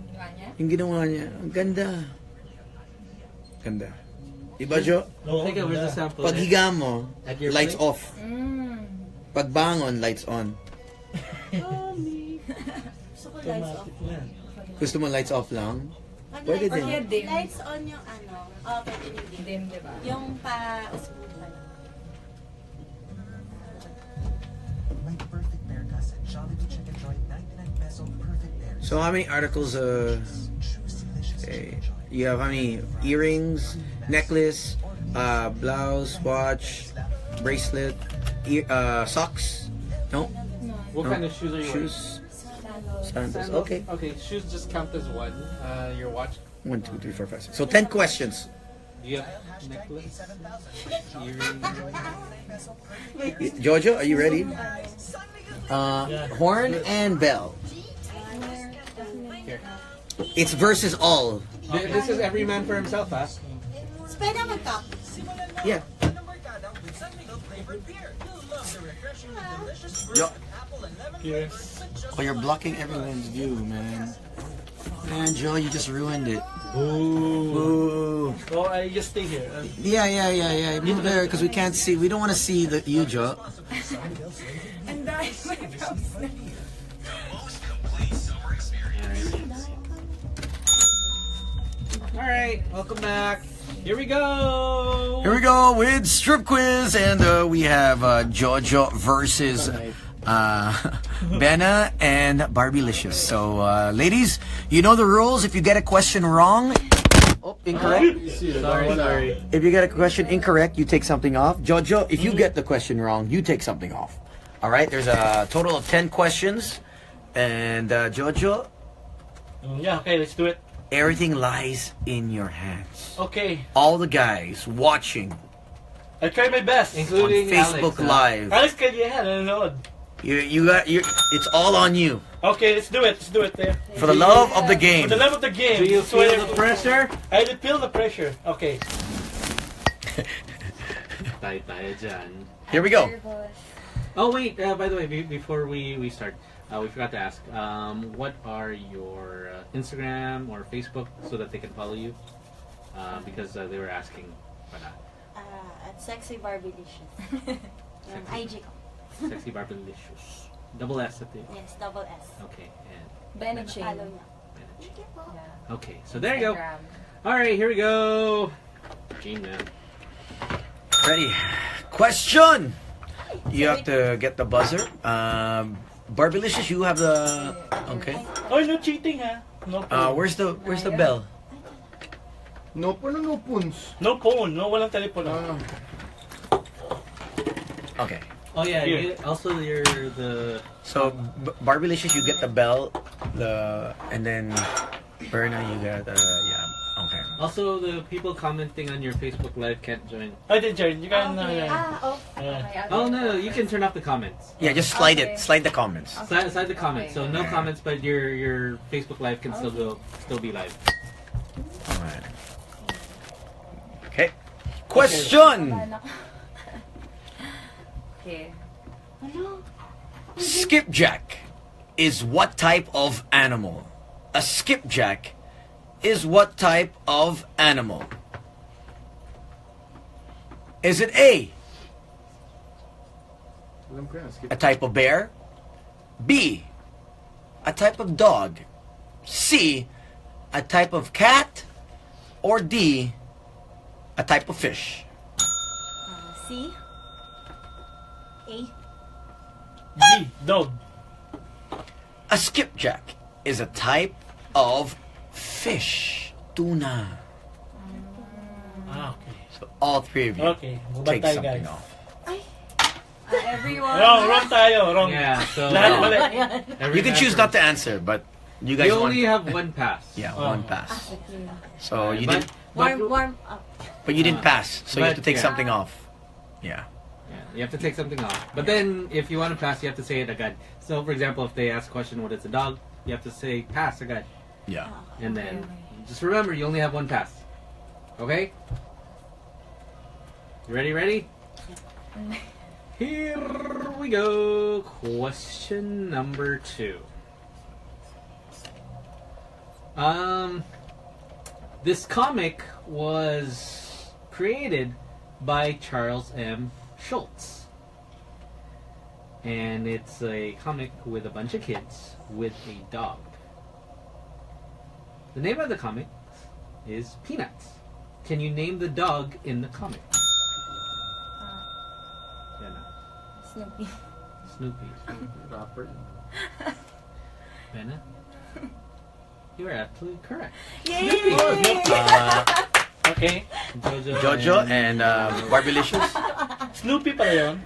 ginawa niya? Yung ginawa niya, ang ganda. Ganda. Diba, Jo? Oo, Teka, where's the sample? Paghiga mo, At your lights place? off. Mm. Pagbangon, lights on. Gusto ko lights off. Gusto mo lights off lang? Pag Pwede lights din. on, Dim. lights on yung ano, pwede yung dim. Dim, diba? Yung pa-usbud pa lang. My perfect pair does Jollibee Chicken Joint 99 peso perfect pair. So how many articles, you have how many earrings, necklace, blouse, watch, bracelet, socks? No? What kind of shoes are you wearing? Shoes? Sandals. Okay. Okay, shoes just count as one. Your watch. 1, 2, 3, 4, 5, 6. So 10 questions. Do you have necklace? Jojo, are you ready? Horn and bell. Here. It's versus all. This is every man for himself, huh? Pwede mag-top. Yeah. Yo. Yes. Oh, you're blocking everyone's view, man. Man, Joe, you just ruined it. Ooh. Ooh. Oh, I just stay here. Yeah. Move there, because we can't see. We don't want to see you, Joe. And dahil may props na. Alright, welcome back. Here we go! Here we go with strip quiz, and we have Jojo versus Benna and Barbilicious. So, ladies, you know the rules. If you get a question wrong, incorrect. Sorry. If you get a question incorrect, you take something off. Jojo, if you get the question wrong, you take something off. All right. There's a total of 10 questions, and Jojo, Yeah, okay, let's do it. everything lies in your hands. Okay. All the guys watching I try my best. on Including Facebook Alex, Live. Alex Calleja, nanonood. It's all on you. Okay, let's do it. Let's do it there. For the love of the game. For the love of the game. Do you So feel the pressure? I feel the pressure. Okay. Tayo dyan. Here we go. Oh wait, by the way, before we start, we forgot to ask, what are your Instagram or Facebook so that they can follow you? Because they were asking. At Sexy Barbilicious. Yung IG ko. Sexy Barbilicious. Double S at the Yes, double S. Okay, and Benaching. Follow niya. okay, so there you go. All right, here we go. Gene, man. Ready? Question. You have to get the buzzer. Barbilicious, you have the. Okay. Oh, no cheating, ha? No phone. Where's the bell? No po, no puns. No phone. No, walang telepono. Okay. Oh yeah, Here. also you're the So Barbilicious, you get the bell, and then Berna, you get yeah. Okay. also the people commenting on your Facebook Live can't join. I did, Jared. You can. Off. Yeah. Oh no, you can turn off the comments. Yeah, just slide Okay. it. Slide the comments. Slide the comments. So no comments, but your Facebook Live can still be live. Alright. Okay. Question. Okay. Skipjack is what type of animal? A skipjack is what type of animal? Is it A, Alam ko yan, skip. a type of bear? B, a type of dog? C, a type of cat? Or D, a type of fish? C. A. D. Dog. A skipjack is a type of fish. Tuna. Ah, okay. So all three of you Okay. take Bantay, something guys. off. Everyone. Wrong tayo. Wrong. Yeah, so Lahat mali. every You can man choose for- not to answer, but you guys You want. only have one pass. Yeah, Oh. one pass. So you But- didn't, Warm up. but you didn't pass. So you have to but, take yeah. something off. Yeah. Yeah, you have to take something off. But then, if you want to pass, you have to say it agad. So, for example, if they ask a question, what is a dog? You have to say pass agad. Yeah. And then, just remember, you only have one pass. Okay? You ready? Here we go. Question number 2. This comic was created by Charles M. Schultz. And it's a comic with a bunch of kids with a dog. The name of the comic is Peanuts. Can you name the dog in the comic? Snoopy. Snoopy. Rapper. Benna? You are absolutely correct. Yay! Okay. Jojo and Barbilicious. Snoopy pala yun.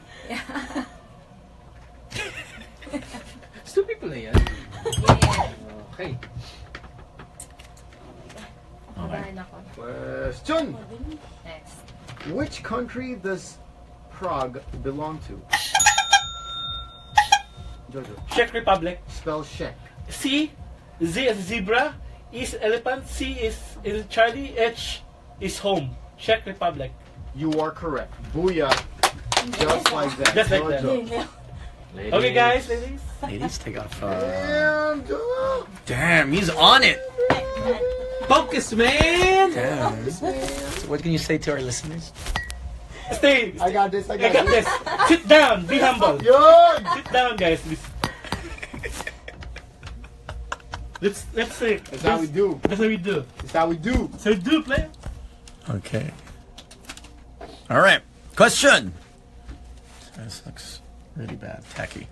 Snoopy pala yan. Okay. Kabahan ako. Question. Next. Which country does Prague belong to? Jojo. Czech Republic. Spell Czech. C, Z is zebra, E is elephant, C is Charlie, H is home. Czech Republic. You are correct. Booyah. Just like that. Just like that. Jojo. Ladies. Okay, guys, ladies. Ladies, take off. Damn, Jojo. Damn, he's on it. Focus, man! Damn. What can you say to our listeners? Stay. I got this. I I got got this. this. Sit down. Be humble. Yun! Sit down, guys. Please. Let's say. That's how we do. That's how we do. That's how we do. So do play. Okay. All right. Question. This looks really bad. Tacky.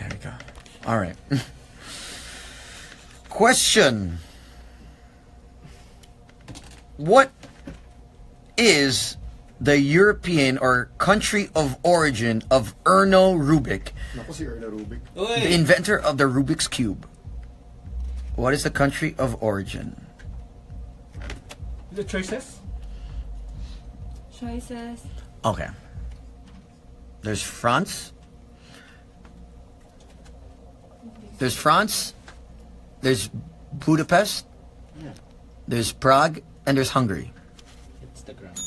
There we go. All right. Question. What is the European or country of origin of Erno Rubik, Naku si Erna Rubik. the inventor of the Rubik's Cube? What is the country of origin? The choices. Choices. Okay. There's France. There's France. There's Budapest. There's Prague. And there's Hungary. It's the ground.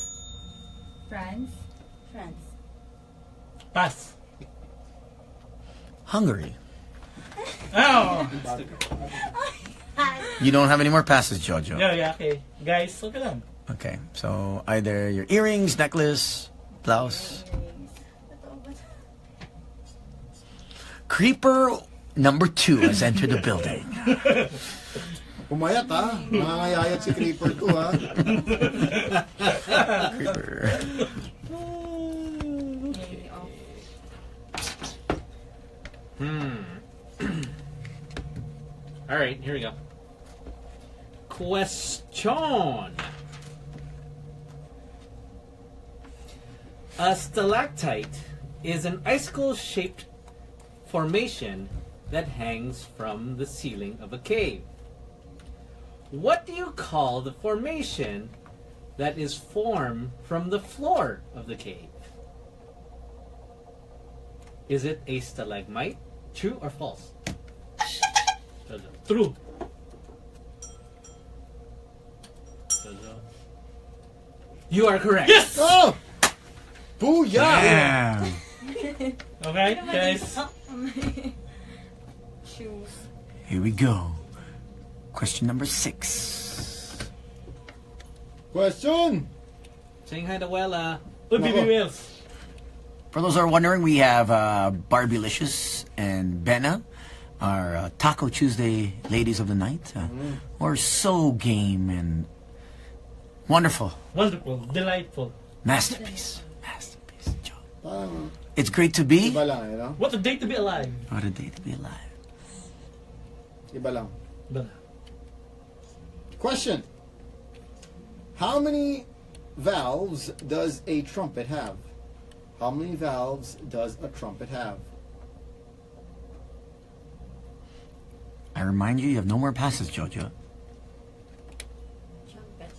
France. France. Pass. Hungary. Oh. You don't have any more passes, Jojo. Yeah, okay. Guys, okay lang. Okay, so either your earrings, necklace, blouse. Creeper number 2 has entered the building. Pumayat ha. Nangangayayat si Creeper to ha. Creeper. All right, here we go. Question. A stalactite is an icicle-shaped formation that hangs from the ceiling of a cave. What do you call the formation that is formed from the floor of the cave? Is it a stalagmite? True or false? True. You are correct. Yes! Oh! Booyah! Damn. Okay, guys. Shoes. Here we go. Question number 6. Question! Saying hi to Wella. Good BB Wales. For those who are wondering, we have Barbylicious and Benna, our Taco Tuesday ladies of the night, who are so game and wonderful. Wonderful. Delightful. Masterpiece. Masterpiece. Joe. Parang It's great to be. iba lang, you know? What a day to be alive. What a day to be alive. Iba lang. But, Question. How many valves does a trumpet have? How many valves does a trumpet have? I remind you, you have no more passes, Jojo. Trumpet.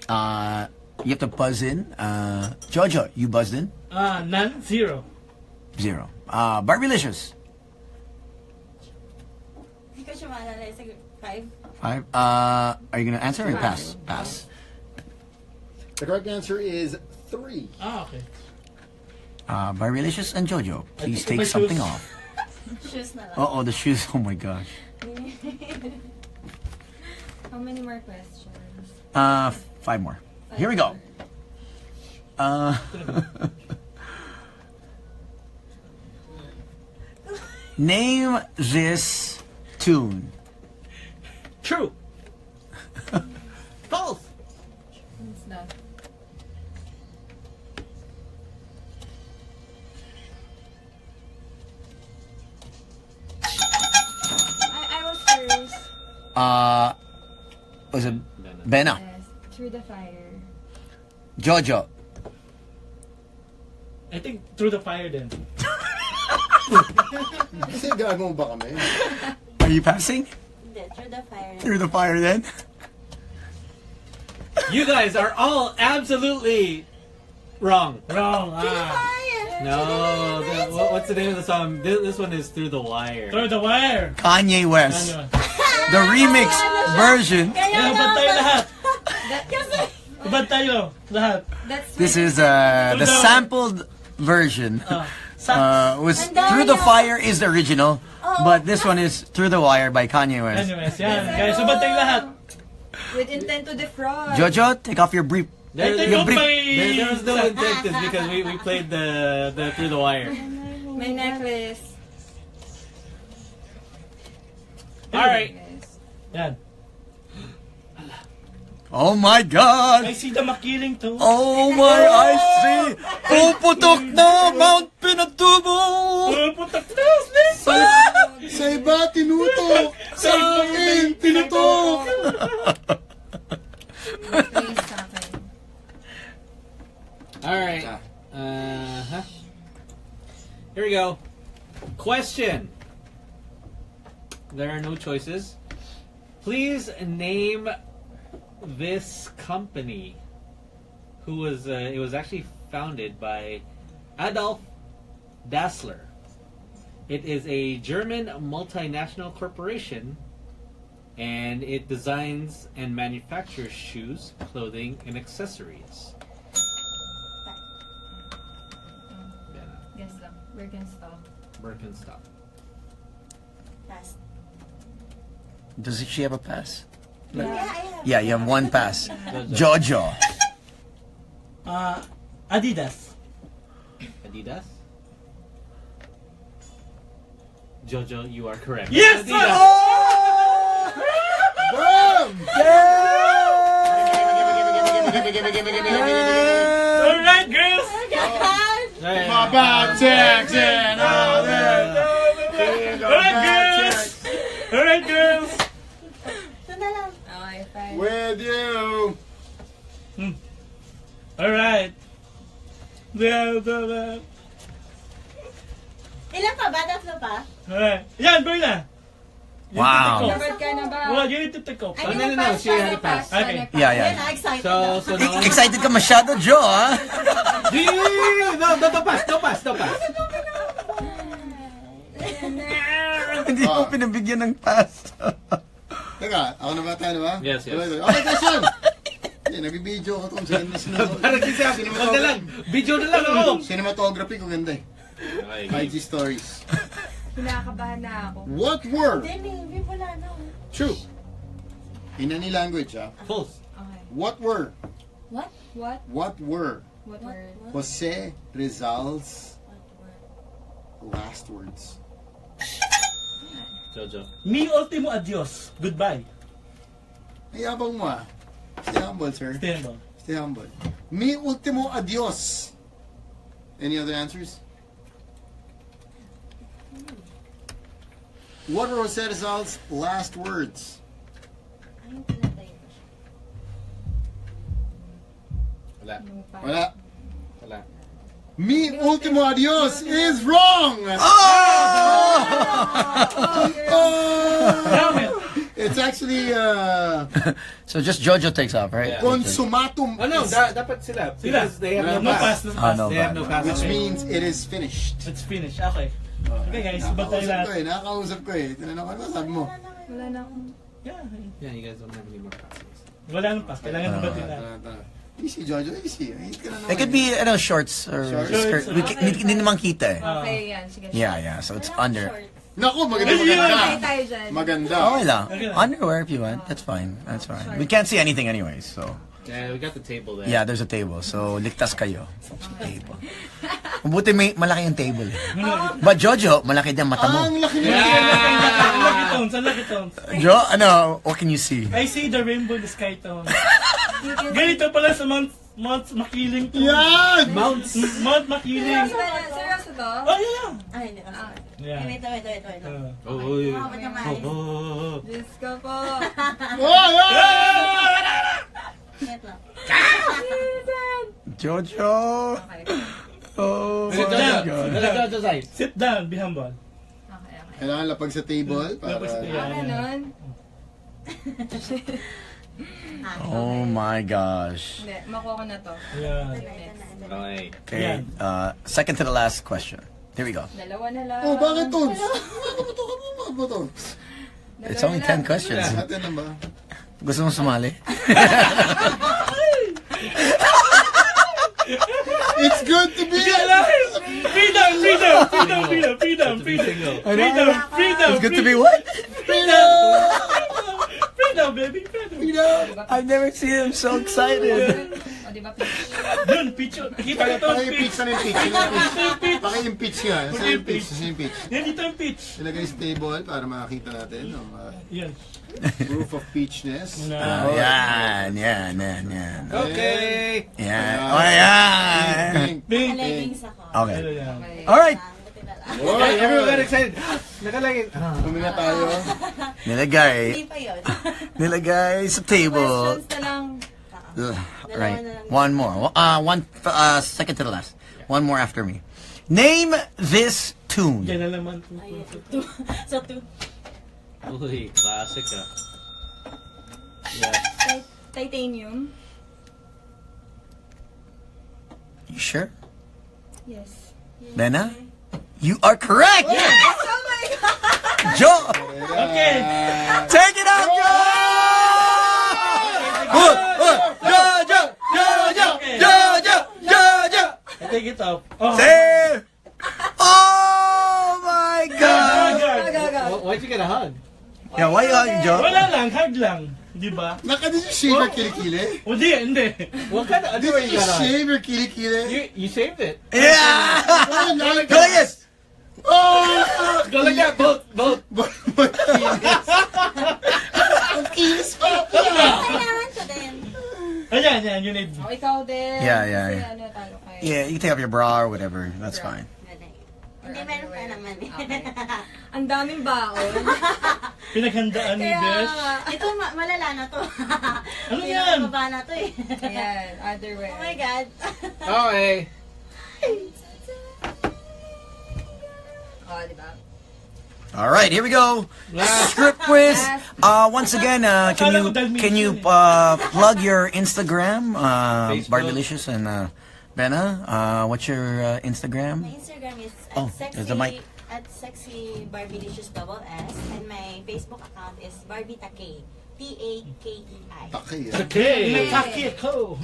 5. You have to buzz in. Jojo, you buzzed in. none. 0. 0. Barbylicious. Hindi ko siya maalala. Sige, 5. 5. Are you gonna answer or pass? Pass. The correct answer is 3. Okay. Barbylicious and Jojo, please think take my something shoes. off. Shoes na lang. Oh, the shoes. Oh my gosh. How many more questions? 5 more. Here we go. Name this tune. True. False. It's not. I was first. Was it Benna? Yes. Through the fire. Jojo. I think through the fire then. Kasi gago ba kami? Are you passing? Hindi, through the fire. Through the fire then? You guys are all absolutely wrong. Wrong. No, what's the name of the song? This one is Through the Wire. Through the wire. Kanye West. Ano? The remix version. Kaya hubad tayo lahat. Hubad tayo lahat. That's This is the sampled version. Was Ang dami Through the ah. Fire is the original, but this one is Through the Wire by Kanye West. Anyways, yan. Guys, hubad tayo lahat. with intent to defraud. Jojo, take off your brief. I take off my... There was no intent is because we played the Through the Wire. My necklace. Alright. Yan. Oh my I God! see the makiling too. Oh my, I see! Puputok na Mount Pinatubo! Putak na, snake! Sa iba, tinutok! Sa akin, tinutok! Please sa akin. Alright. Here we go. Question. There are no choices. Please name this company who was it was actually founded by Adolf Dassler. It is a German multinational corporation and it designs and manufactures shoes, clothing, and accessories. Guess lang. Birkenstock. Birkenstock. Pass. Does she have a pass? Yeah, I have. Yeah, you have one pass. Jojo. Adidas. Adidas? Jojo, you are correct. Yes, sir! Adidas. Alright, girls! Right. Bad checks and all that. Alright, girls! Alright, girls! Ito na lang. Okay, fine. With you. Alright. Ilan pa ba? Tatlo pa? Alright. Yan, Berna! Wow. Covered ka na ba? Well, you need to take off. Ay, no, no, she had a pass. Okay. Yeah, Yan, yeah. excited So, na. so now, Excited ka masyado, Joe, ha? no, don't pass. Hindi mo pinabigyan ng pass. Teka, ako na ba? Tayo na ba? Yes. Okay, question! Nag-video ko itong Parang kasi wag na lang. Video na lang ako. cinematography ko ganda eh. IG stories. Kinakabahan na ako. What were? Hindi, wala na. True. In any language, False. Okay. What were? What? What were What word? Jose Rizal's last words? Jojo. Mi ultimo adios. Goodbye. Ay, abang mo ah. Stay humble, sir. Stand on. Stay humble. Mi ultimo adios. Any other answers? What were Jose Rizal's last words? Ayun, pinatay ko siya. Wala. Wala. Mi ultimo adios is wrong! Damn it! It's actually So just Jojo takes off, right? Yeah. consummatum, Oh no, dapat sila. Sila. Because they have no No pass. pass. No Ah, pass. no They have no pass. which Okay. means it is finished. Let's finish. Okay. Okay guys, hubad tayo Nakakausap lahat. ko eh, nakakausap ko eh. Tinanong ko, ano sabi mo? Wala na akong... Yeah. Yeah, you guys don't have any more passes. Wala nang pass. Kailangan hubad din lahat. Easy, Jojo, easy. Hate ka na naman. It could be, shorts or Shorts. skirt. Hindi naman kita eh. Okay, yan. Sige. Yeah. So it's under. Naku, maganda, Okay maganda. tayo dyan. Maganda. Okay lang. Okay lang. Underwear if you want. That's fine. We can't see anything anyways, so. Yeah, we got the table there. Yeah, there's a table. So, ligtas kayo. Sa table. Mabuti may malaki yung table. But Jojo, malaki din ang mata mo. Ang laki mo. Ang lucky tones, ang lucky tones. Jo, what can you see? I see the rainbow in the sky tone. Ganito pala sa Mount Makiling to. Yan! Mount Makiling. Seryoso to? Oh, yeah. Ay, hindi ko. Yeah. Wait. Oh, Mawawad na maayos. Diyos ko po. Oh, Wait lang. Jojo! Okay. Oh Sit my down. God. Jojo side. Sit down, be humble. Okay, okay. Kailangan lapag sa table para... Lapag sa table. Ah, ganun? Oh my gosh. Hindi, makuha ko na to. Yeah. Okay. Okay, second to the last question. Here we go. Dalawa na lang. Oh, bakit to? Ano ba to? It's only 10 questions. Atin na ba? Gusto mo sumali? It's good to be alive! Freedom, freedom, freedom, freedom, freedom, freedom, freedom, freedom. It's good to be what? Freedom, baby, freedom. I've never seen him so excited. O, di ba, Peach? Yun, pitch. Kita ko to, Paki-impeach pitch. na yung pitch. Paki-impeach nga. Saan yung pitch? Saan yung pitch? Yan, dito yung pitch. Ilagay sa table para makakita natin ang Yan. proof of peachness. Yan. Okay. Yan. Oh, yan. Pink. Pink. Leggings ako. Okay. Yan. All right. Buti na lang. Okay, everyone got excited. Nakalagay. Tumina tayo. Nilagay. Hindi pa yun. Nilagay sa table. Questions na lang. Right. One more. Second to the last. One more after me. Name this tune. Yan na naman. So, two. Uy, classic ah. Yeah. Titanium. You sure? Yes. Lena? You are correct! Oh my God! Joe! Okay. Take it out, Joe! Joe! Take it off. Oh. Save! Oh my God! Why'd you get a hug? Yeah, why you hugging, Joe? Wala lang, hard lang. Di ba? Did you shave your kilikili? O di, hindi. What kind of Did underwear you you got on? shave your kilikili? You saved it. Yeah! Oh, Go like this! Oh! Go like that, both. Ang kinis pa! Kailangan ko din. Ayan, yan, you need. O, ikaw din. Yeah. Kasi ano, talo kayo. Yeah, you can take off your bra or whatever. That's fine. Hindi, meron pa naman eh. Ang daming baon. Pinaghandaan ni Kaya Besh. nga. Ito, malala na to. Ano yan? Baba na to eh. Ayan, underwear. Oh my God. Okay. O, di ba? All right, here we go. Script quiz. Once again, can you plug your Instagram, Facebook. Barbylicious and Benna? What's your Instagram? My Instagram is Oh, there's the mic. at sexy Barbylicious double S, and my Facebook account is Barbie Takei. Takei. Takay ah. Okay. Inatake ako.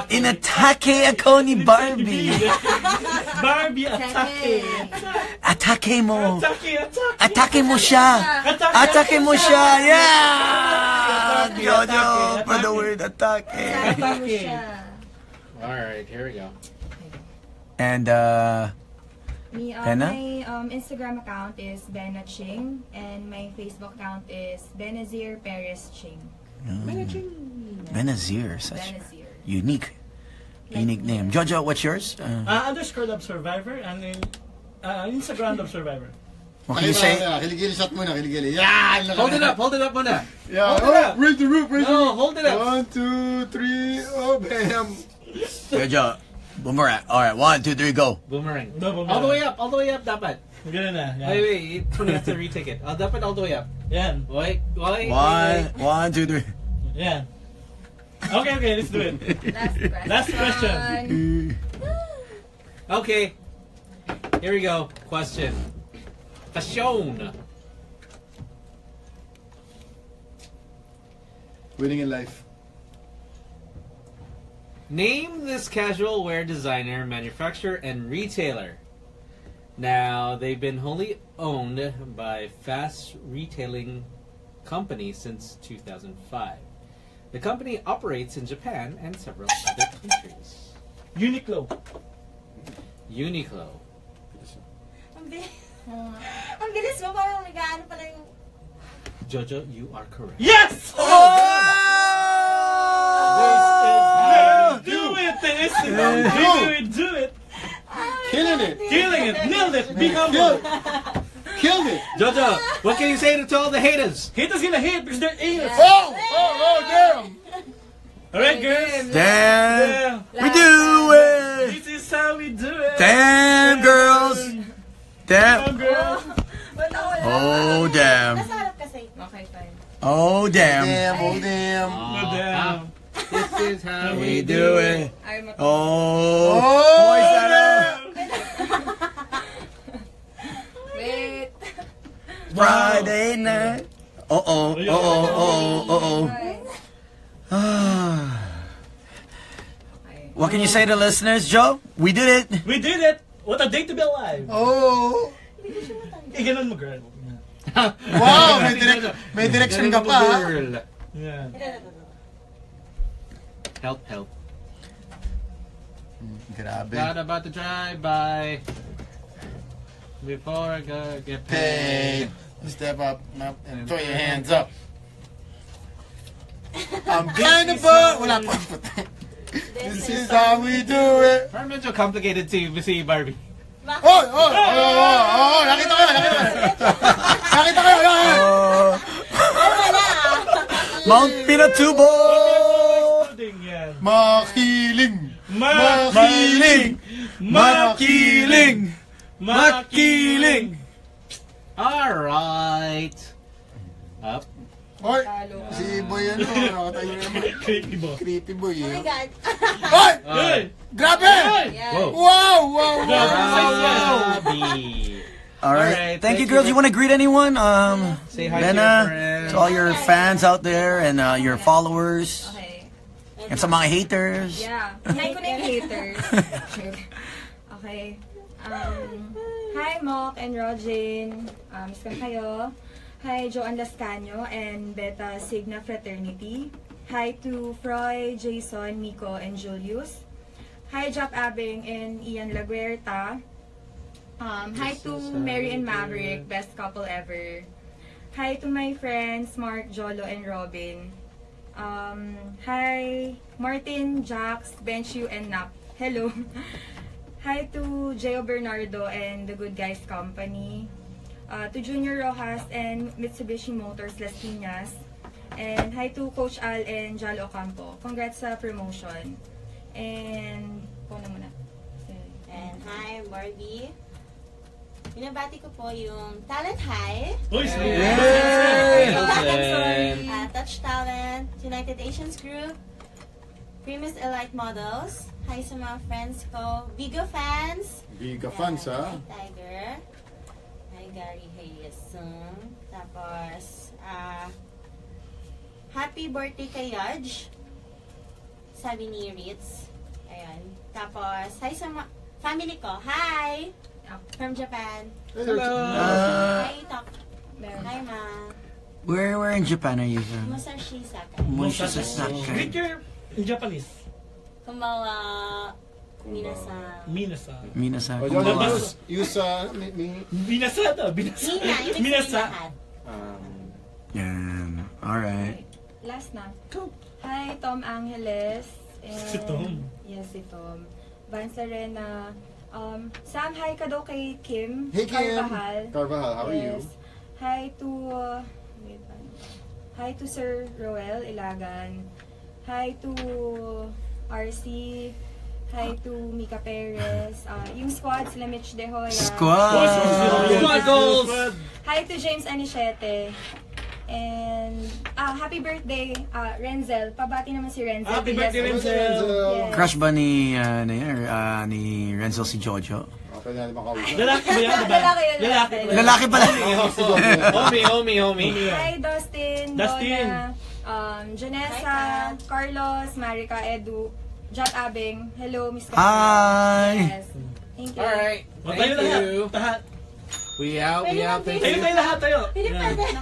Inatake ako ni Barbie. Barbie atake. Atake mo. Atake. Atake mo siya. Atake mo siya. Yeah. Jojo for the word atake. Atake. Alright, here we go. And Me, Benna? my Instagram account is Benna Ching, and my Facebook account is Benazir Perez Ching. Benazir, such Benazir. unique name. Jojo, what's yours? Underscore Love Survivor and Instagram Love Survivor. What can you say? Kiligili shot muna, kiligili. Yan! Hold it up muna. Yeah, Hold it up. raise the roof, raise the No, roof. hold it up. 1, 2, 3, oh, bam! Jojo, boomerang. All right, 1, 2, 3, go. Boomerang. No, boomerang. All the way up, dapat. Ganun na. Yan. Wait, you have to retake it. Dapat all the way up. Yan. Wait. 1, 2, 3. Yan. Okay, let's do it. Last question. Okay. Here we go. Question. Winning in life. Name this casual wear designer, manufacturer, and retailer. Now, they've been wholly owned by fast retailing company since 2005. The company operates in Japan and several other countries. Uniqlo. Uniqlo. Ang bilis mo, parang nag-ano pala yung... Jojo, you are correct. Yes! Oh! Do it! Do it! Killing it! Killing it! Nailed it! Be humble! Killed it! Jojo, what can you say to all the haters? Haters gonna hate because they're anus. Oh, damn! Alright, girls? Damn. Yeah. We do it. This is how we do Damn, girls! Damn! Girl. Oh, damn. Nasa harap kasi. Okay, fine. Oh, damn. Damn, oh damn. Madam. This is how We do it. Ay, mat- Oh, Oh, boys, ano? Wait. Friday night. Uh-oh, uh-oh, uh-oh, uh-oh. Fine. Ah. Okay. What can you say to listeners, Joe? We did it. We did it! What a day to be alive! Oh. Eh, ganun mo, girl. Wow, may direction ka pa. ha? Girl. Yeah. Help. Grabe. Got about to drive by before I go get Paid. paid. Step up and throw your hands up. I'm kind of bored. Wala pa. This is how we do it. Parang medyo complicated si Barbie. Oh, nakita ko. Nakita ko. Mount Pinatubo. Ding yan. Makiling. Makiling. Makiling. Makiling. Alright. Up. Oy, Talo. si Boy nakatayo naman. Creepy ba? Creepy Boy. Oh my God. Oy, Hey! grabe. Yeah. Wow. Barbie. All right. Alright, Thank you, thank girls. you. You want to greet anyone? Say hi to your Bena, friends. to all your fans out there and your followers. Okay. And sa mga haters. Yeah. Hi ko na yung haters. Okay. Hi, Mock and Rogin. Miss ko na kayo. Hi, Joanne Lascaño and Beta Sigma Fraternity. Hi to Froy, Jason, Miko, and Julius. Hi, Jap Abing and Ian Laguerta. Hi to Mary and Maverick, best couple ever. Hi to my friends, Mark, Jolo, and Robin. Hi, Martin, Jax, Benchu, and Nap. Hello. Hi to Gio Bernardo and the Good Guys Company. To Junior Rojas and Mitsubishi Motors Las Piñas. And hi to Coach Al and Jalo Ocampo. Congrats sa promotion. And, muna. And hi, Barbie. Binabati ko po yung Talent High, Uy, sige. Wilson. Touch Talent, United Asians Group, Primus Elite Models. Hi sa mga friends ko, Vigo fans. Biga fans, ha? Hi, Tiger. Hi, Gary Hayesung. Tapos, happy birthday kay Yaj. Sabi ni Ritz. Ayan. Tapos, hi sa family ko. Hi! From Japan. Hi, Tok. Hi, Ma. Where in Japan are you from? Musashi Sakai. Mushisaka. Greet your in Japanese. Kumbawa, Minasan. Minasa. Minasa. Oh, Konbanwa. use Binasa to. Binasa. Mina, ibig Minasa. sabihin lahat. Yan. Alright. Last na. Hi, Tom Angeles. And, Si Tom. Yes, si Tom. Van Serena. Sam, hi ka daw kay Kim. Hey, Kim. Carvajal. How are you? Yes. Hi to... hi to Sir Roel Ilagan. Hi to RC. Hi to Mika Perez. Yung squad, sila Mitch De Hoya. Squad! Squad goals! Hi to James Anichete. And, happy birthday, Renzel. Pabati naman si Renzel. Happy birthday, Yes. Renzel. Yes. Crush ba ni Renzel si Jojo? Okay na naman kausap. Lalaki ba yan? Diba? Lalaki yan, Lalaki. lalaki. Lalaki pala. Homie. Hi, Dustin, Dustin. Donna, Janessa, Carlos, Marika, Edu, Jack Abing. Hello, Miss Carlos. Hi! Yes. Thank you. Alright. Tayo Thank lahat. you. Lahat. We out. Tayo lahat tayo. Pwede pa din.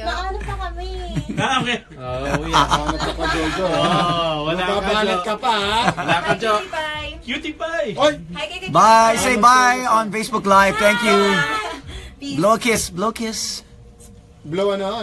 Nakaano pa kami. Okay. Oh, we out. Hanap ka pa, Jojo. Oh, wala ka, Mababanat Jo. ka pa, ha? Wala ka, Hi, Jo. Kitty Pie. Cutie pie. Oy! Hi, Kitty Bye! Say bye on Facebook Live. Thank you. Peace. Blow a kiss. Blow a kiss. Blow ano?